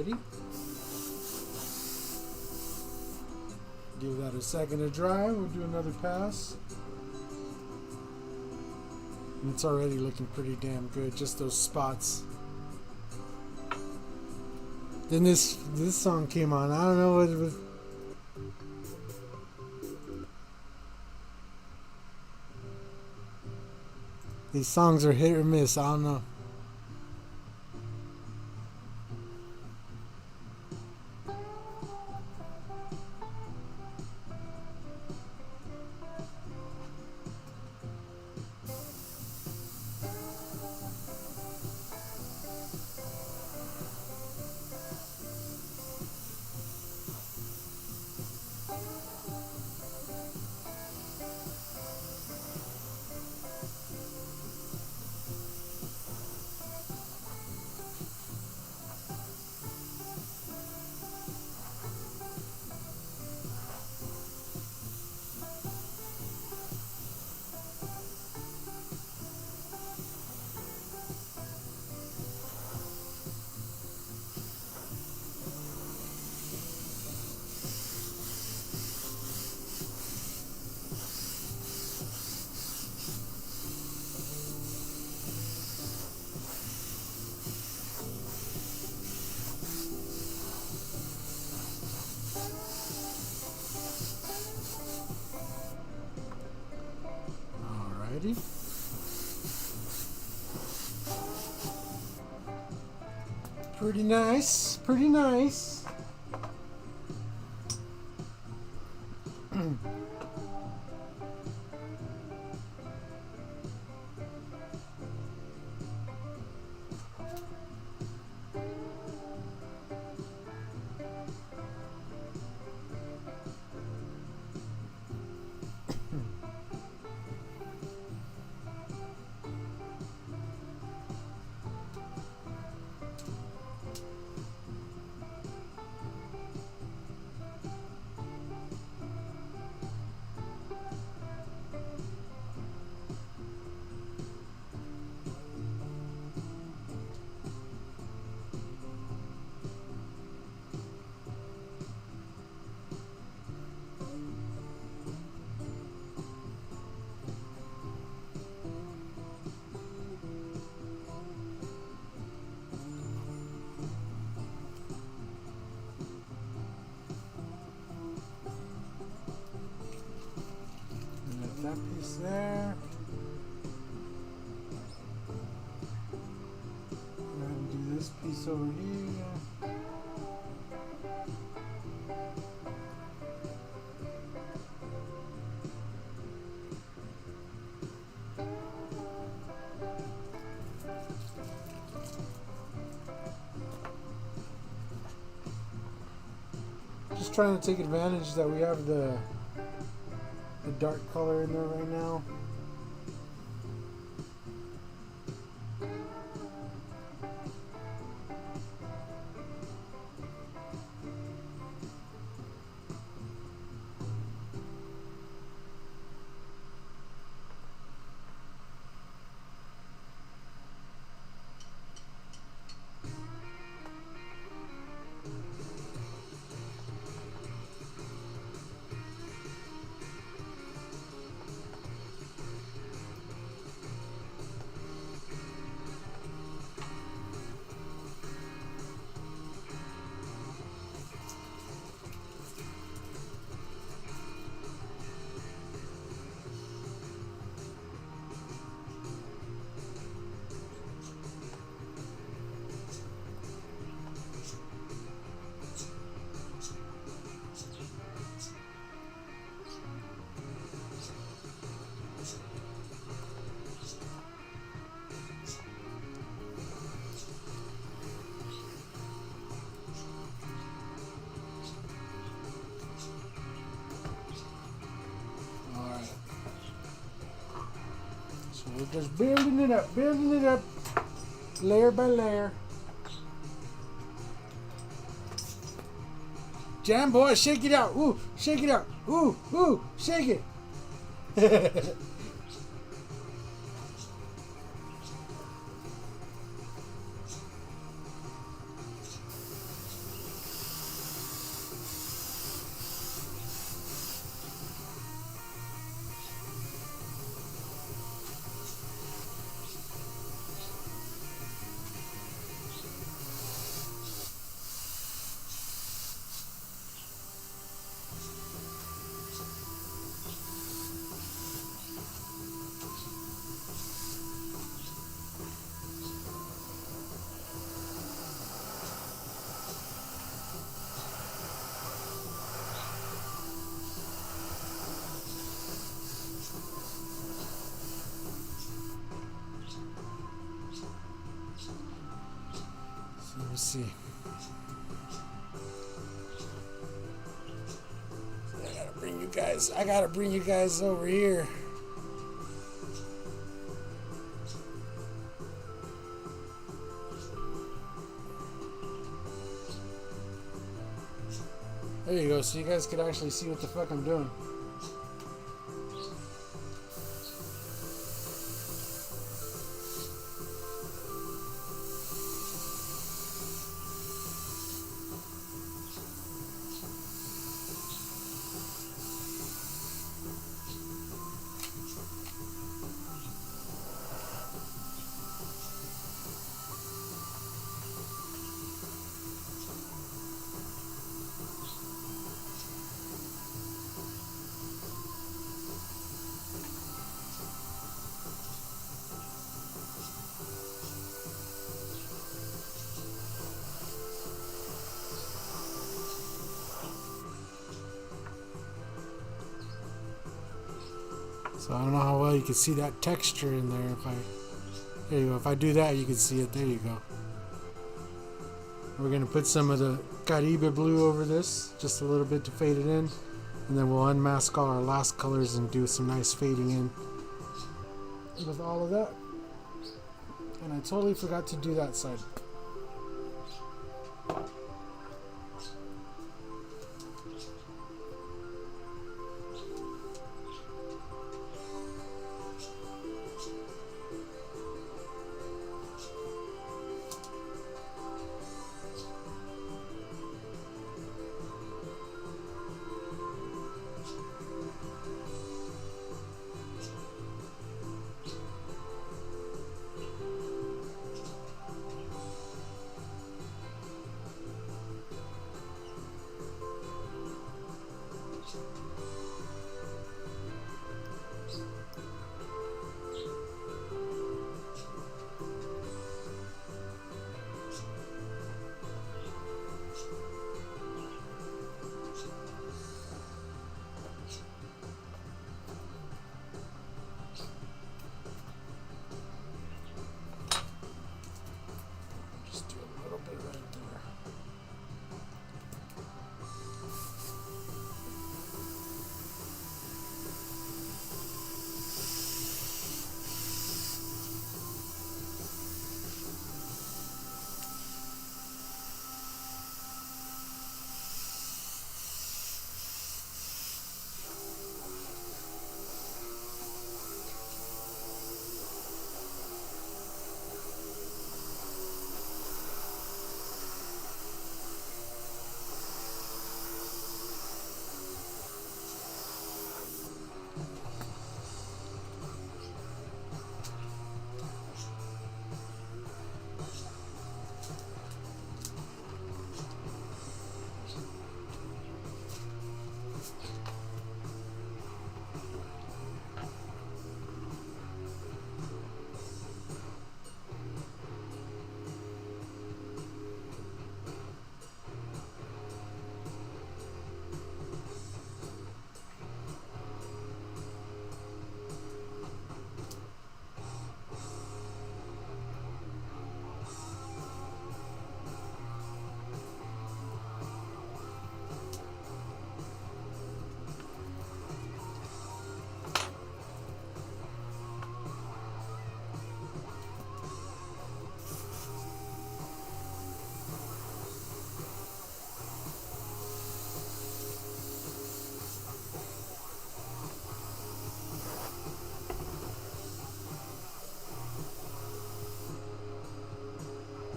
Alrighty. Give that a second to dry. We'll do another pass. And it's already looking pretty damn good. Just those spots. Then this song came on. I don't know what it was. These songs are hit or miss. I don't know. Alrighty. Pretty nice. Pretty nice. That piece there. Go ahead and do this piece over here. Just trying to take advantage that we have the dark color in there right now. We're just building it up, layer by layer. Jam boy, shake it out. Ooh, shake it out. Ooh, ooh, shake it. Let me see. I gotta bring you guys over here. There you go, so you guys could actually see what the fuck I'm doing. So I don't know how well you can see that texture in there. There you go. If I do that, you can see it. There you go. We're gonna put some of the Caribe blue over this, just a little bit to fade it in, and then we'll unmask all our last colors and do some nice fading in with all of that. And I totally forgot to do that side.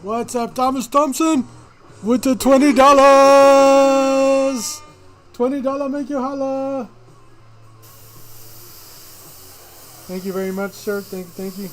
What's up, Thomas Thompson? With the $20. $20 make you holla. Thank you very much, sir. Thank you.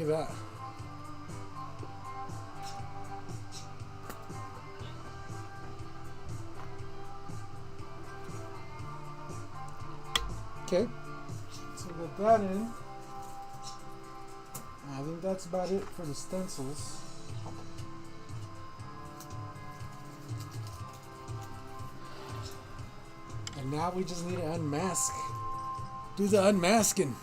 at that. Okay, so we got that in. I think that's about it for the stencils. And now we just need to unmask. Do the unmasking.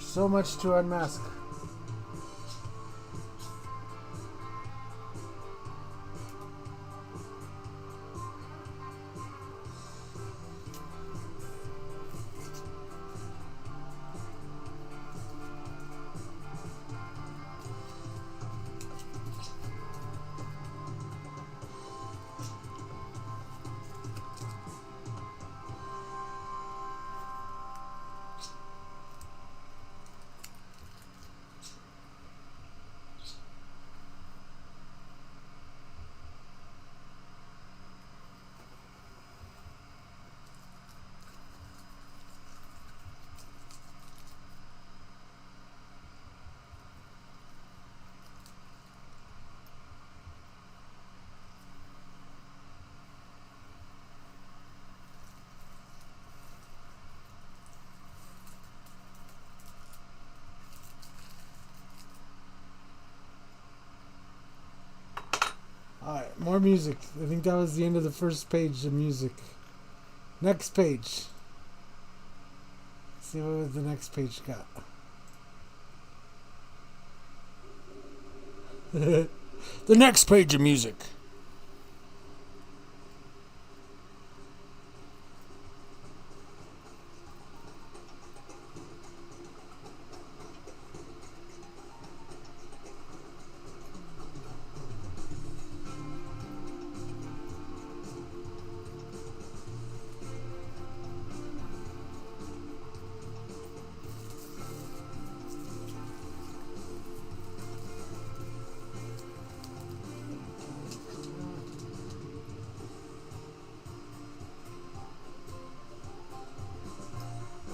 So much to unmask. Alright, more music. I think that was the end of the first page of music. Next page. Let's see what the next page got. The next page of music.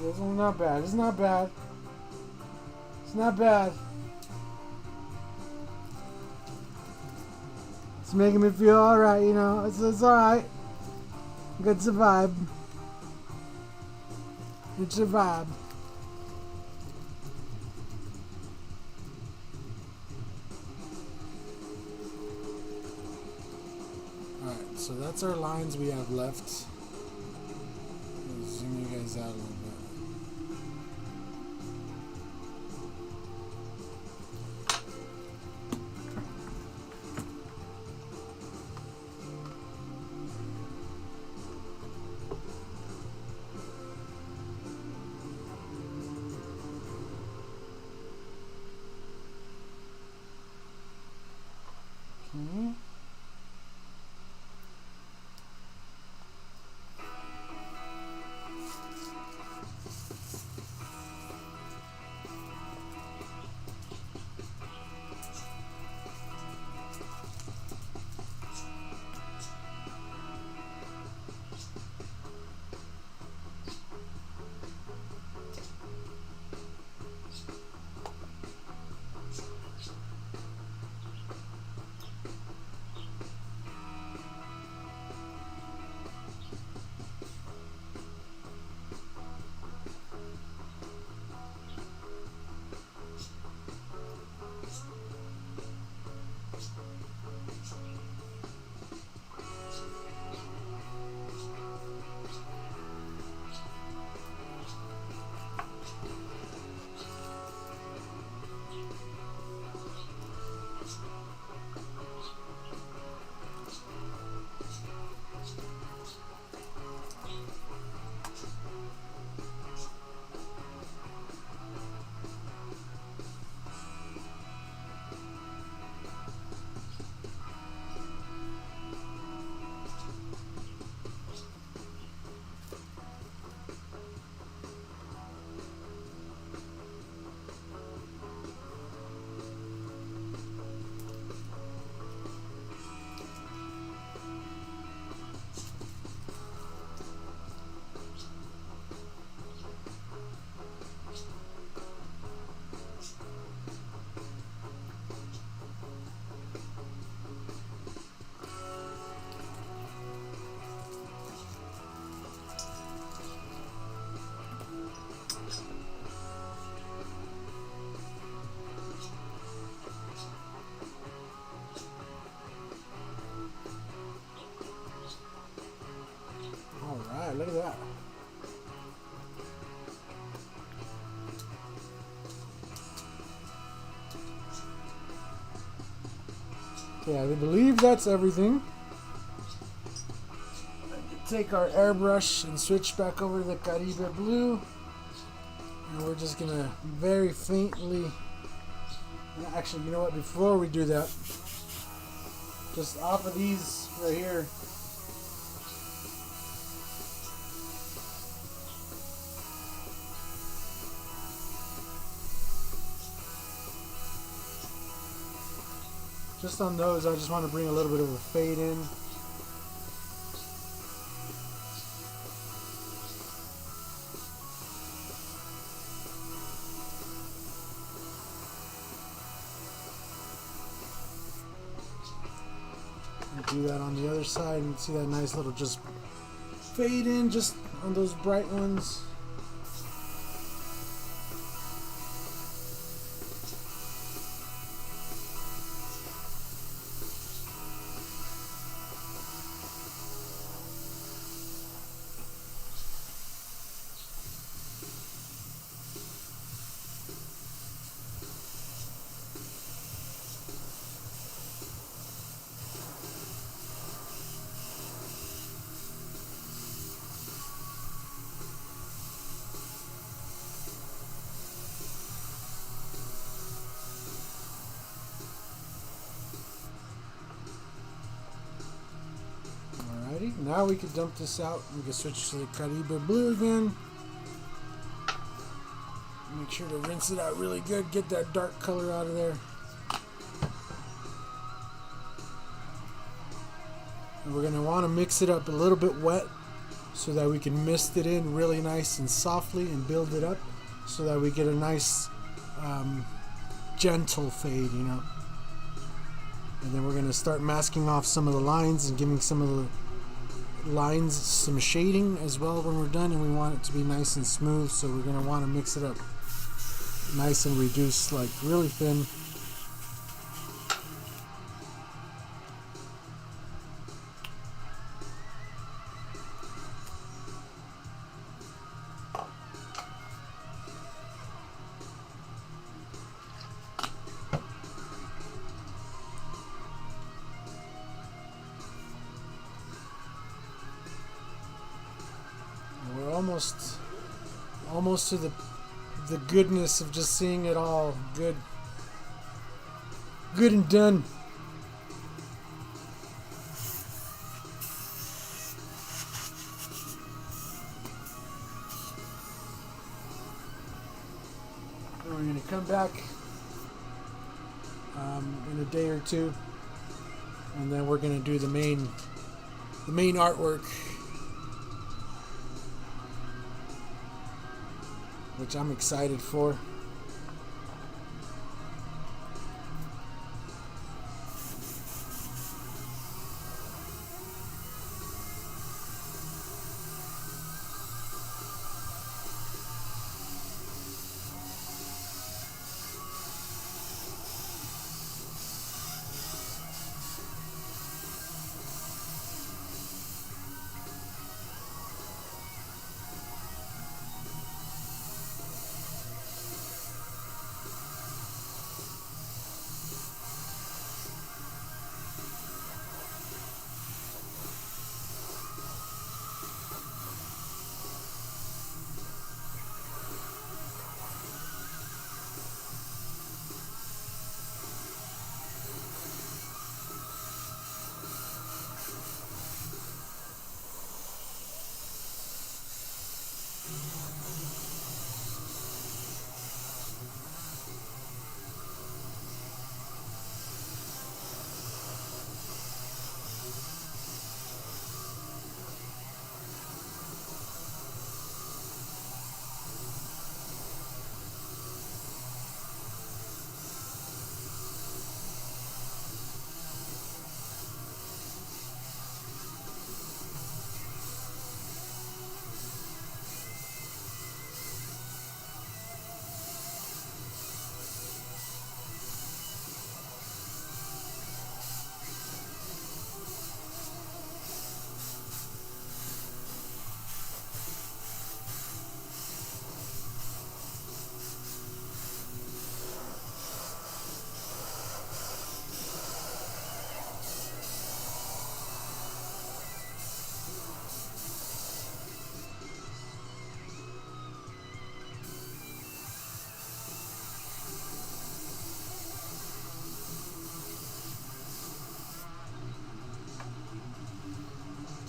This one's not bad. It's not bad. It's not bad. It's making me feel alright, you know. It's alright. Good survive. Good survive. Alright, so that's our lines we have left. I'll zoom you guys out a little bit. look at that. Okay, I believe that's everything. Take our airbrush and switch back over to the Caribe blue. And we're just gonna very faintly, actually, you know what, before we do that, just off of these right here, just on those, I just want to bring a little bit of a fade in. And do that on the other side, and see that nice little just fade in just on those bright ones. Now we can dump this out. We can switch to the Caribe blue again. Make sure to rinse it out really good. Get that dark color out of there. And we're going to want to mix it up a little bit wet so that we can mist it in really nice and softly and build it up so that we get a nice gentle fade, you know. And then we're going to start masking off some of the lines and giving some of the lines some shading as well when we're done, and we want it to be nice and smooth, so we're going to want to mix it up nice and reduce, like really thin. Almost to the goodness of just seeing it all good and done. And we're going to come back in a day or two, and then we're going to do the main artwork, which I'm excited for.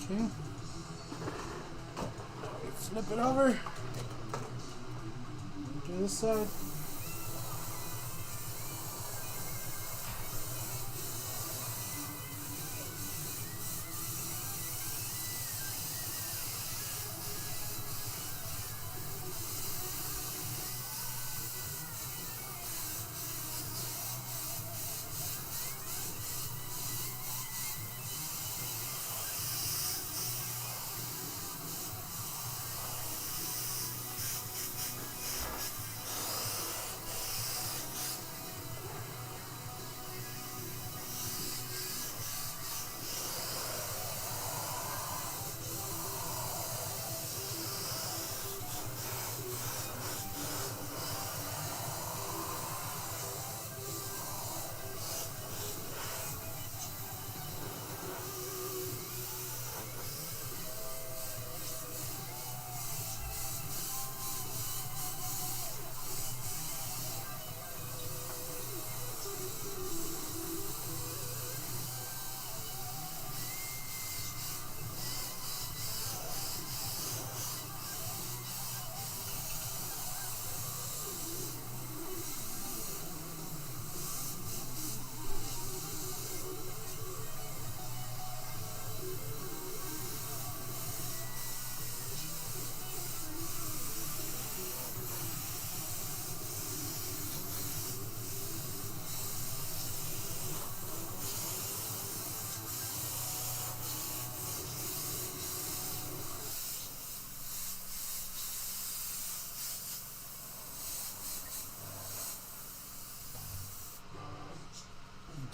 Okay. Flip it over. Do this side.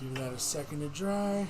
Give that a second to dry.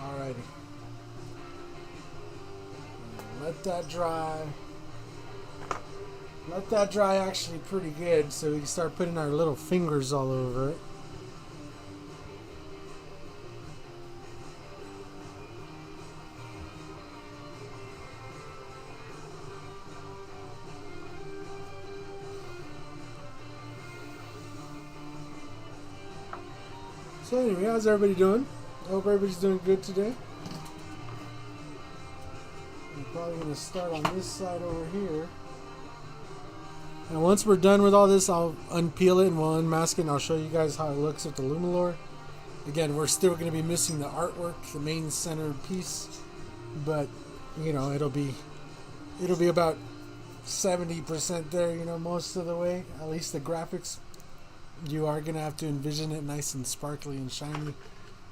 Alrighty. Let that dry. Let that dry actually pretty good so we can start putting our little fingers all over it. So anyway, how's everybody doing? I hope everybody's doing good today. I'm probably going to start on this side over here. And once we're done with all this, I'll unpeel it and we'll unmask it and I'll show you guys how it looks with the Luminor. Again, we're still going to be missing the artwork, the main center piece. But, you know, it'll be about 70% there, you know, most of the way. At least the graphics. You are going to have to envision it nice and sparkly and shiny.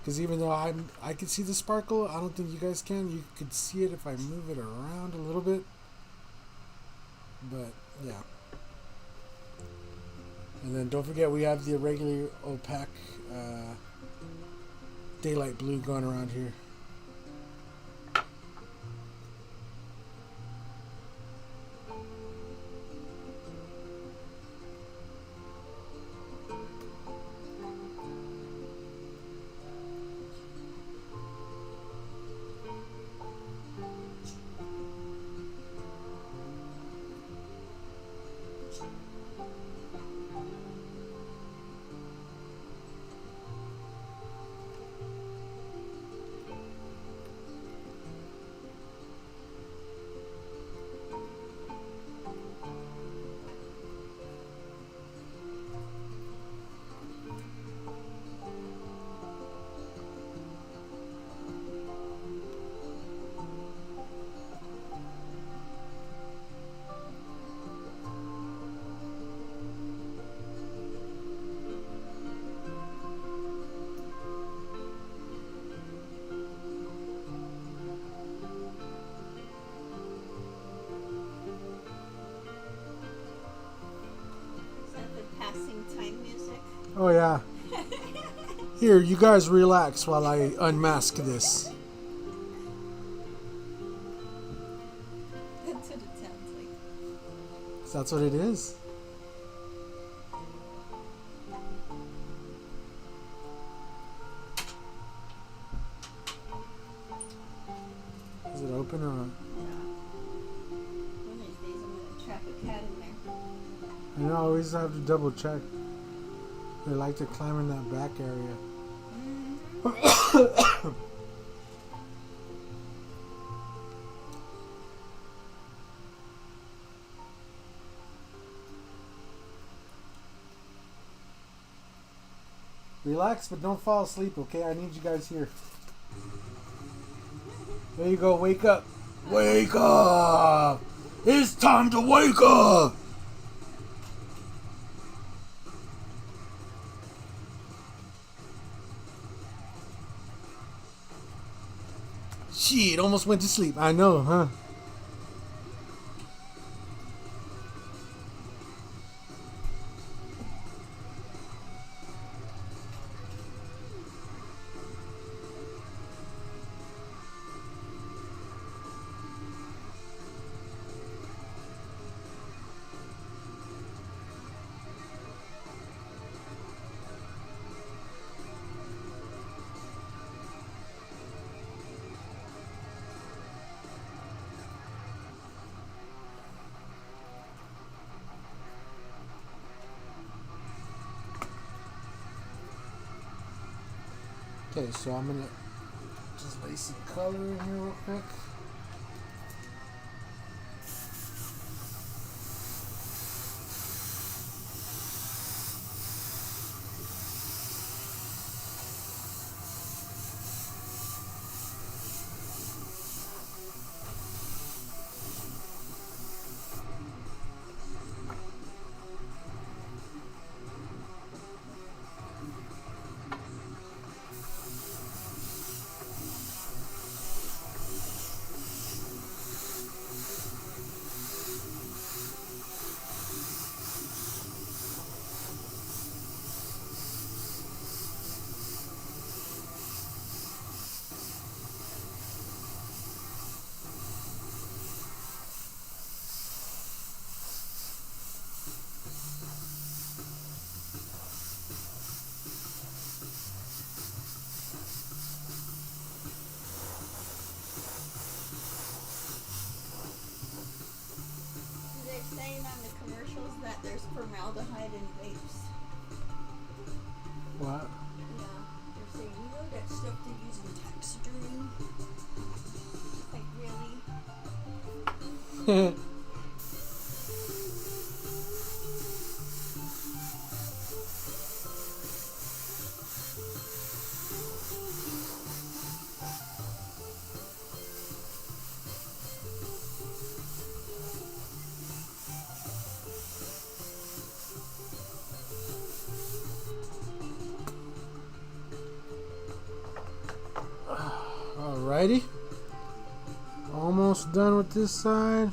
Because even though I can see the sparkle, I don't think you guys can. You could see it if I move it around a little bit. But, yeah. And then don't forget we have the regular opaque daylight blue going around here. relaxing time music. Oh yeah. Here, you guys relax while I unmask this. That's what it sounds like. That's what it is. Is it open or not? Yeah. One of these days I'm gonna trap a cat in there. I know, I always have to double check. They like to climb in that back area. Relax, but don't fall asleep, okay? I need you guys here. There you go, wake up. Wake up! It's time to wake up! Shit, almost went to sleep. I know, huh? Okay, so I'm gonna just lay some color in here real quick. They're saying on the commercials that there's formaldehyde in vapes. What? Yeah, they're saying, you know that stuff they use in taxidermy? Like, really? Alrighty. Almost done with this side.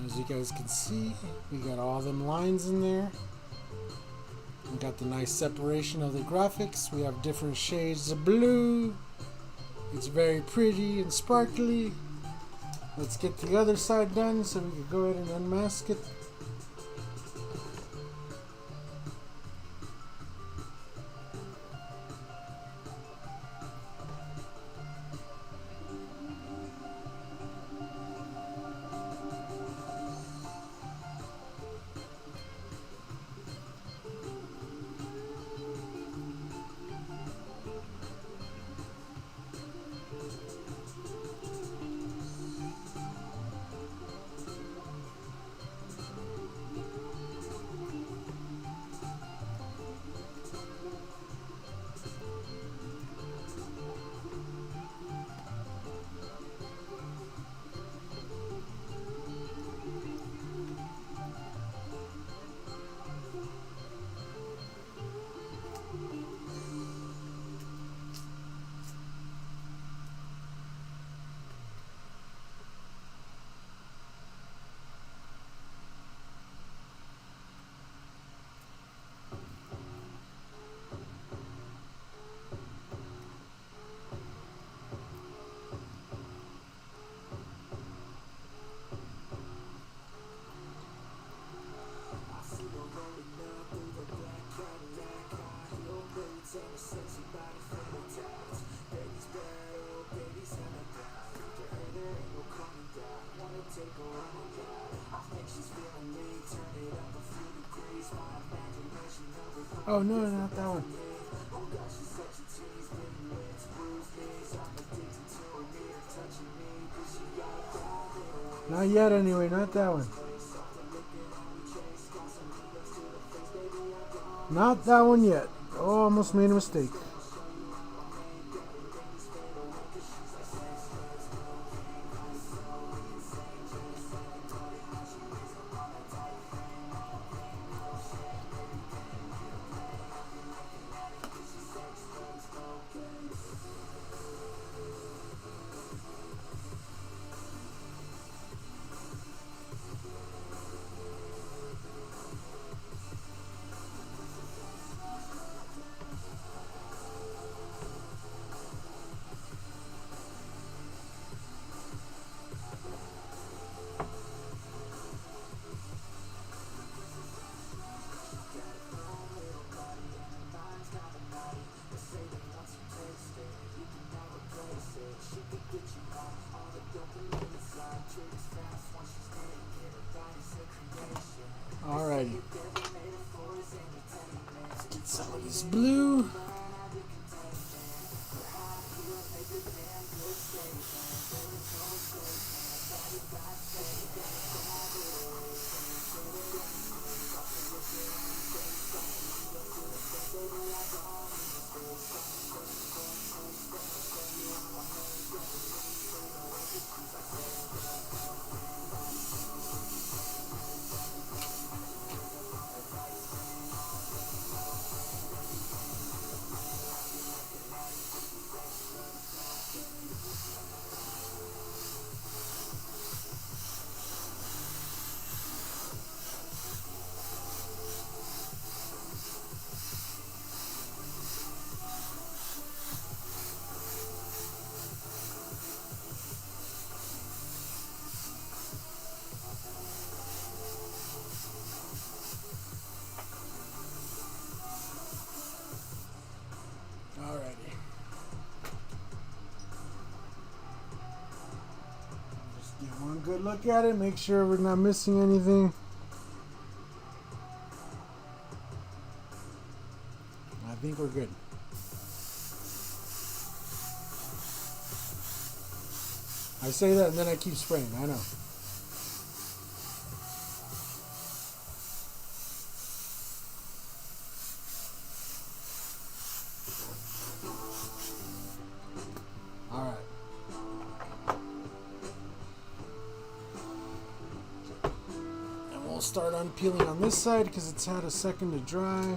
As you guys can see, we got all them lines in there. We got the nice separation of the graphics. We have different shades of blue. It's very pretty and sparkly. Let's get the other side done so we can go ahead and unmask it. Oh no, not that one. Not yet anyway, not that one. Not that one yet. Oh, almost made a mistake. Alrighty. Let's get some of this blue. Alrighty. Just get one good look at it, make sure we're not missing anything. I think we're good. I say that and then I keep spraying, I know. Alright. And we'll start unpeeling on this side because it's had a second to dry.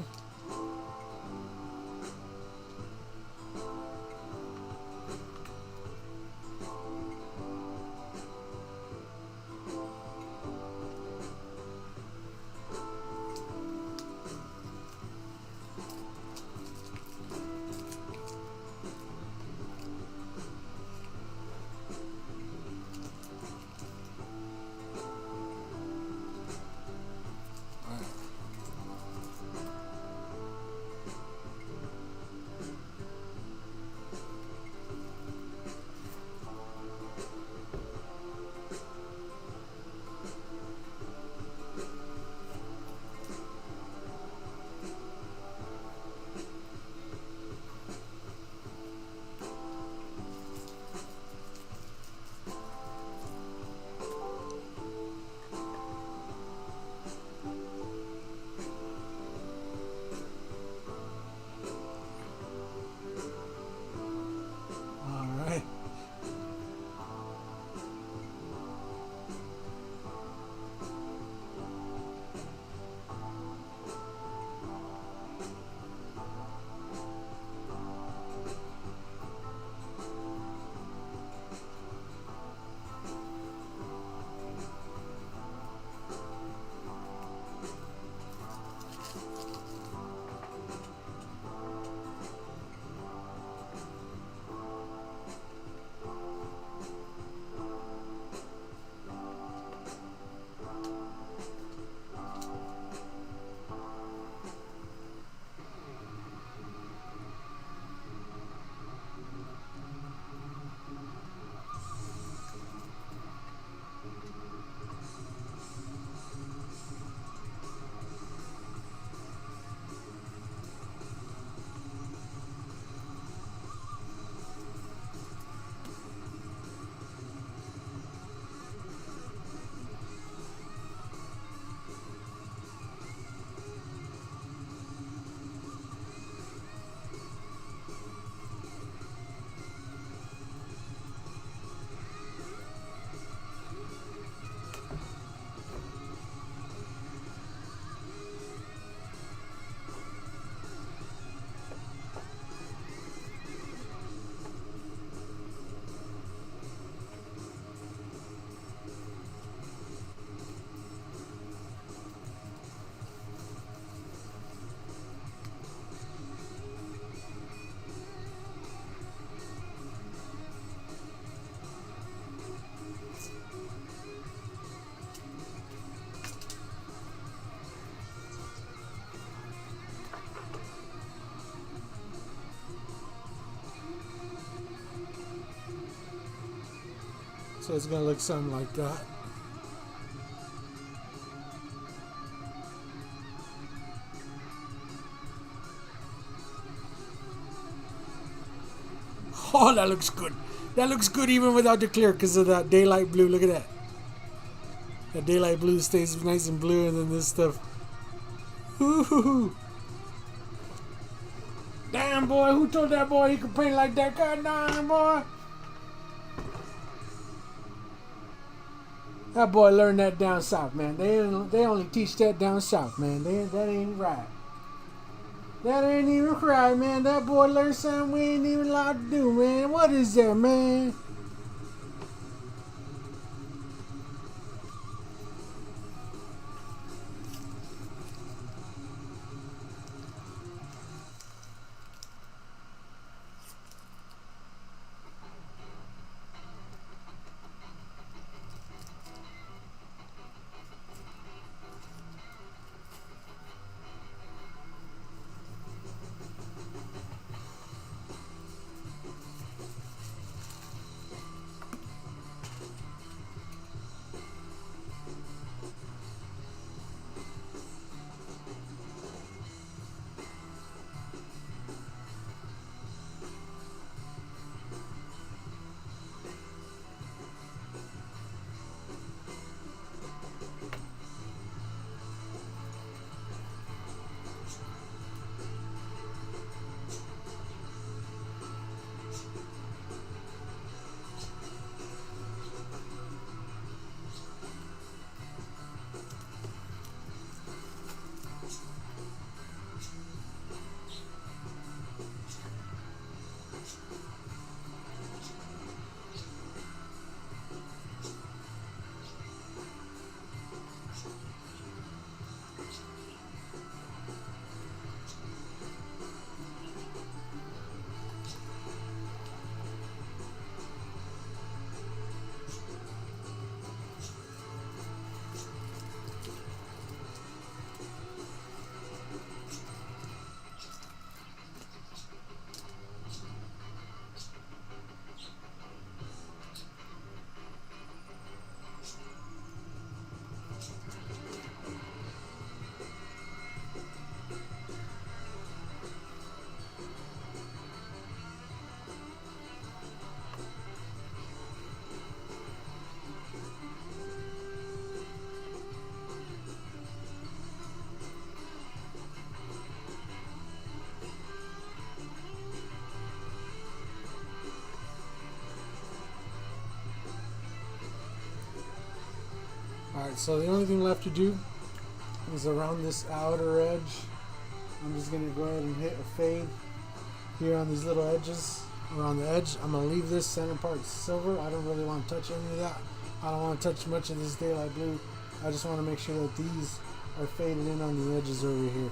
So it's gonna look something like that. Oh, that looks good. That looks good even without the clear because of that daylight blue. Look at that. That daylight blue stays nice and blue, and then this stuff. Ooh. Damn, boy. Who told that boy he could paint like that? God damn, boy. That boy learned that down south, man. They only teach that down south, man. That ain't right. That ain't even right, man. That boy learned something we ain't even allowed to do, man. What is that, man? Alright, so the only thing left to do is around this outer edge. I'm just going to go ahead and hit a fade here on these little edges around the edge. I'm going to leave this center part silver. I don't really want to touch any of that. I don't want to touch much of this daylight blue. I just want to make sure that these are faded in on the edges over here.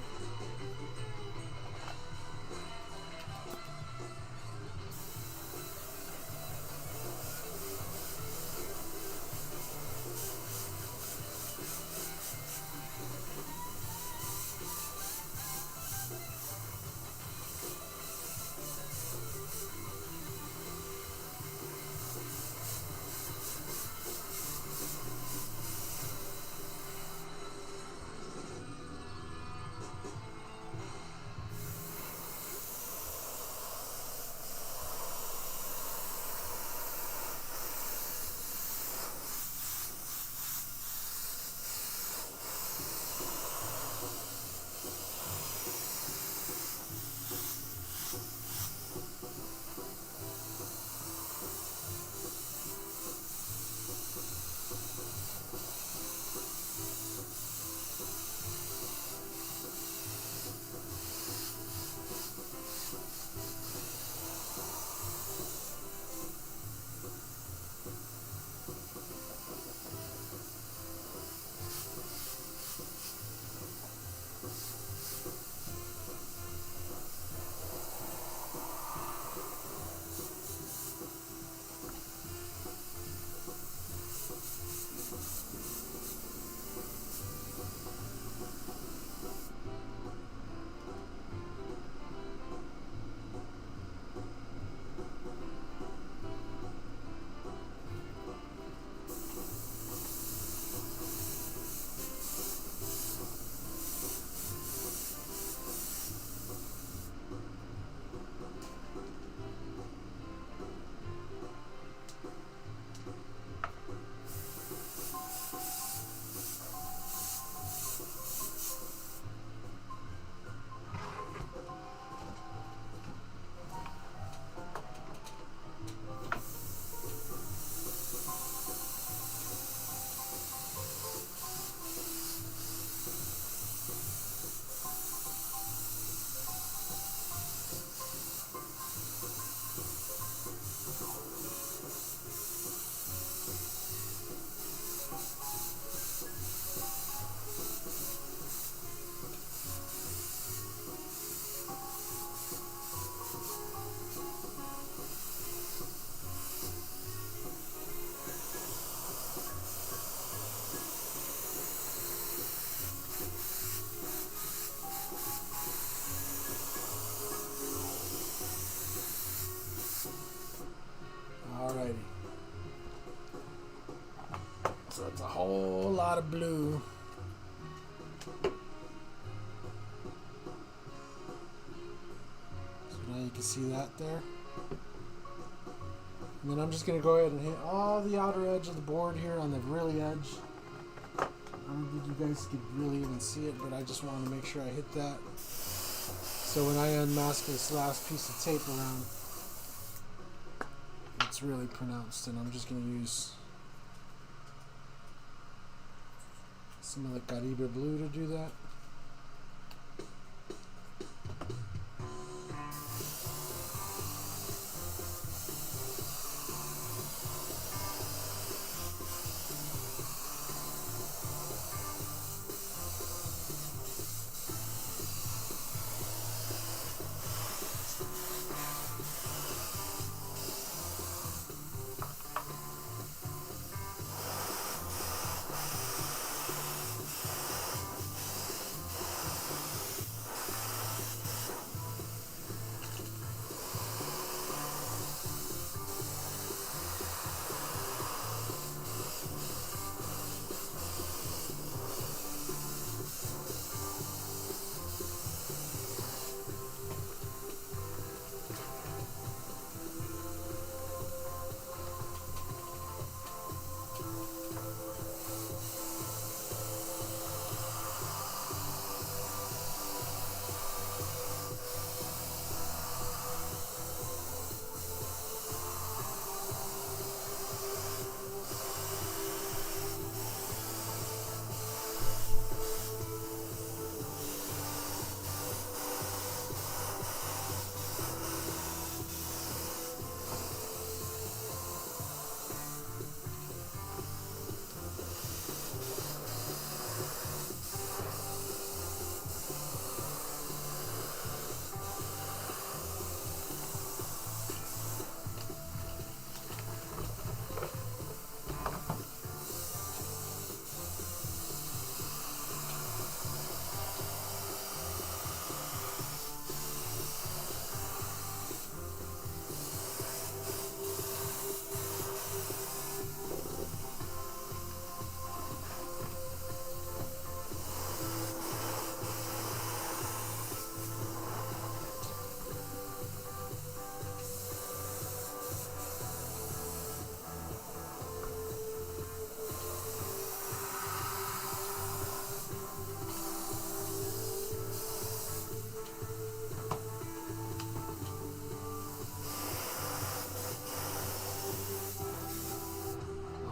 lot of blue. So now you can see that there. And then I'm just going to go ahead and hit all the outer edge of the board here on the really edge. I don't think you guys could really even see it, but I just want to make sure I hit that. So when I unmask this last piece of tape around, it's really pronounced, and I'm just going to use some of the Caribe blue to do that.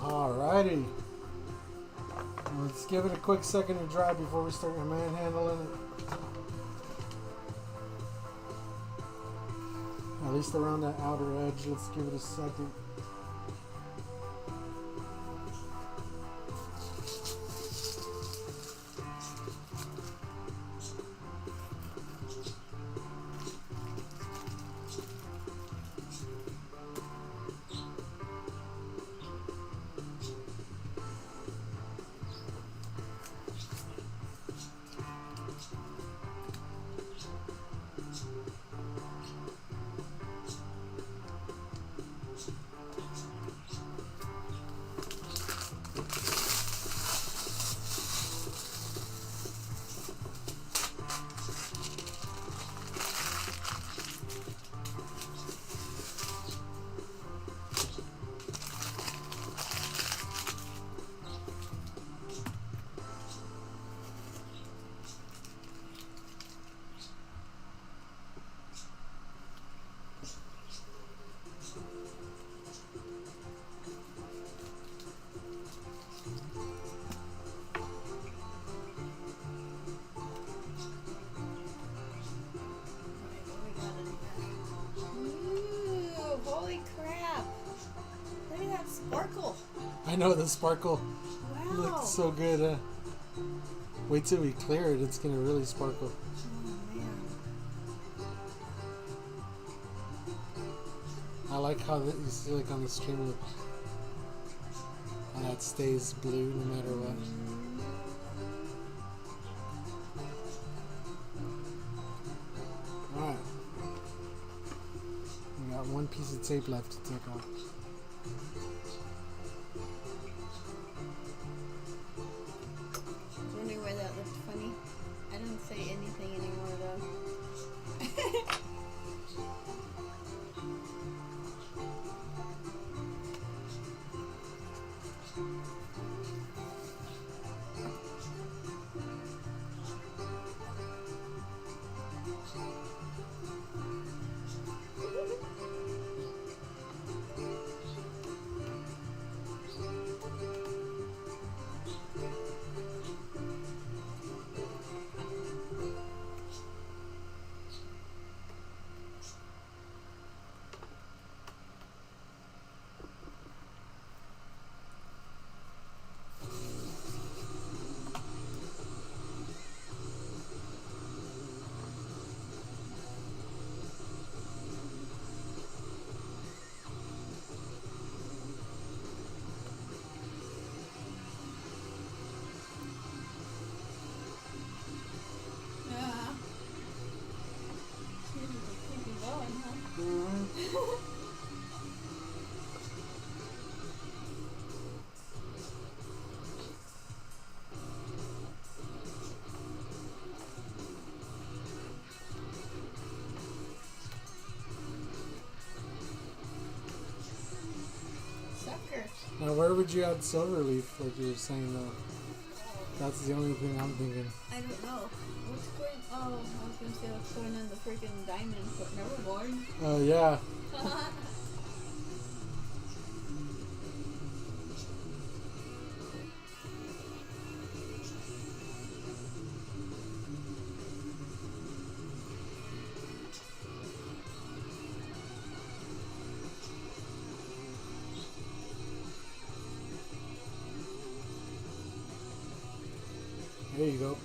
Alrighty. Let's give it a quick second to dry before we start manhandling it. At least around that outer edge. Let's give it a second. Sparkle. I know the sparkle Wow. looks so good. Wait till we clear it, it's gonna really sparkle. Oh man. I like how that you see, like on the stream, look, how that stays blue no matter what. Alright. We got one piece of tape left to take off. Sucker. Now, where would you add silver leaf, like you were saying, though? That's the only thing I'm thinking. I don't know. What's going? Oh, I was gonna say what's going on the freaking diamond, but never mind. Oh, yeah. There you go.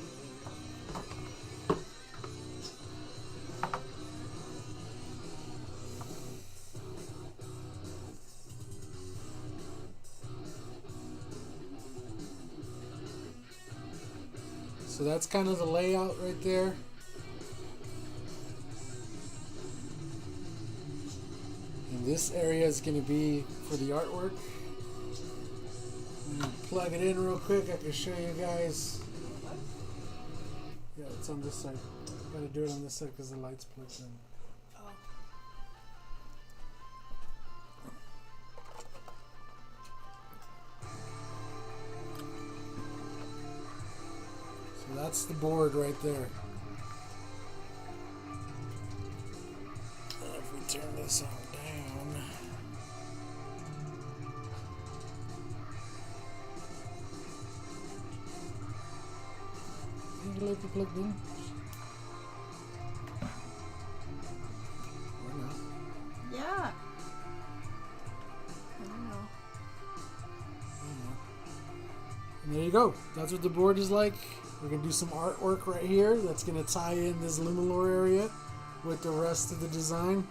So that's kind of the layout right there. And this area is going to be for the artwork. I'm gonna plug it in real quick. I can show you guys. Yeah, it's on this side. Gotta do it on this side because the light's plugged in. So that's the board right there. And if we turn this on down, you like it plugged in? Or not? Yeah. I don't know. And there you go. That's what the board is like. We're going to do some artwork right here. That's going to tie in this Luminor area with the rest of the design.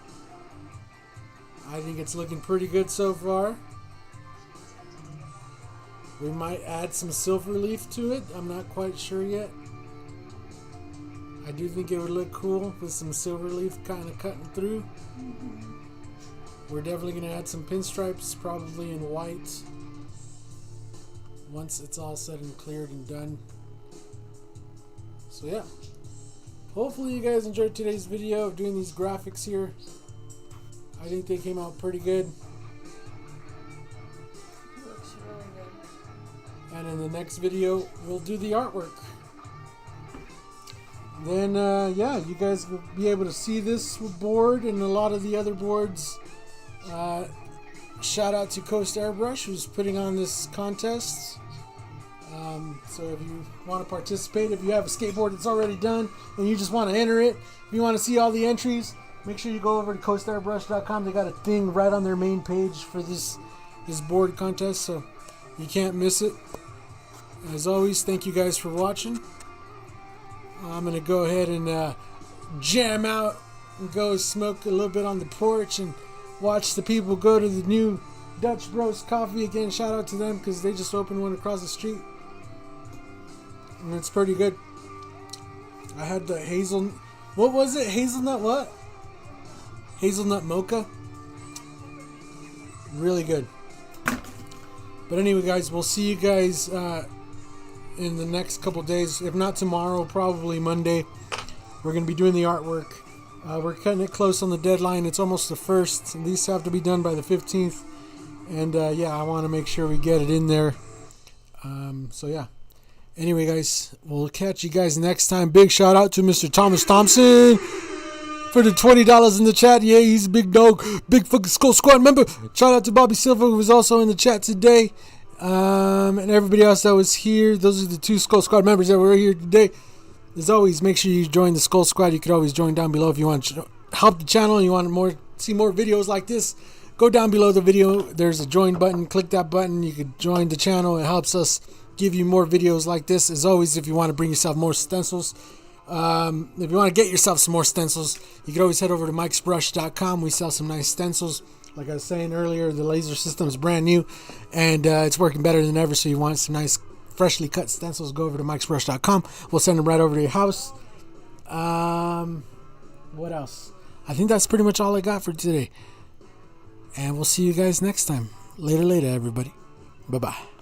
I think it's looking pretty good so far. We might add some silver leaf to it. I'm not quite sure yet. I do think it would look cool with some silver leaf kind of cutting through. We're definitely going to add some pinstripes, probably in white, once it's all said and cleared and done. So yeah, hopefully you guys enjoyed today's video of doing these graphics here. I think they came out pretty good. Looks really good. And in the next video, we'll do the artwork. Then, yeah, you guys will be able to see this board and a lot of the other boards. Shout out to Coast Airbrush, who's putting on this contest. So if you want to participate, if you have a skateboard that's already done and you just want to enter it, if you want to see all the entries, make sure you go over to coastairbrush.com. They got a thing right on their main page for this board contest, so you can't miss it. As always, thank you guys for watching. I'm going to go ahead and jam out and go smoke a little bit on the porch and watch the people go to the new Dutch Bros Coffee again. Shout out to them because they just opened one across the street. And it's pretty good. I had the what was it? Hazelnut what? Hazelnut mocha. Really good. But anyway, guys, we'll see you guys in the next couple days. If not tomorrow, probably Monday. We're going to be doing the artwork. We're cutting it close on the deadline. It's almost the 1st. These have to be done by the 15th. And yeah, I want to make sure we get it in there. So yeah. Anyway, guys, we'll catch you guys next time. Big shout out to Mr. Thomas Thompson for the $20 in the chat. Yeah, he's a big dog. Big fucking Skull Squad member. Shout out to Bobby Silva, who was also in the chat today. And everybody else that was here. Those are the 2 Skull Squad members that were here today. As always, make sure you join the Skull Squad. You could always join down below if you want to help the channel and you want to see more videos like this. Go down below the video. There's a join button. Click that button. You could join the channel. It helps us give you more videos like this. As always, if you want to bring yourself more stencils, if you want to get yourself some more stencils, you can always head over to mikesbrush.com. We sell some nice stencils. Like I was saying earlier, the laser system is brand new and it's working better than ever. So you want some nice freshly cut stencils, go over to mikesbrush.com. We'll send them right over to your house. What else? I think that's pretty much all I got for today. And we'll see you guys next time. Later, everybody. Bye-bye.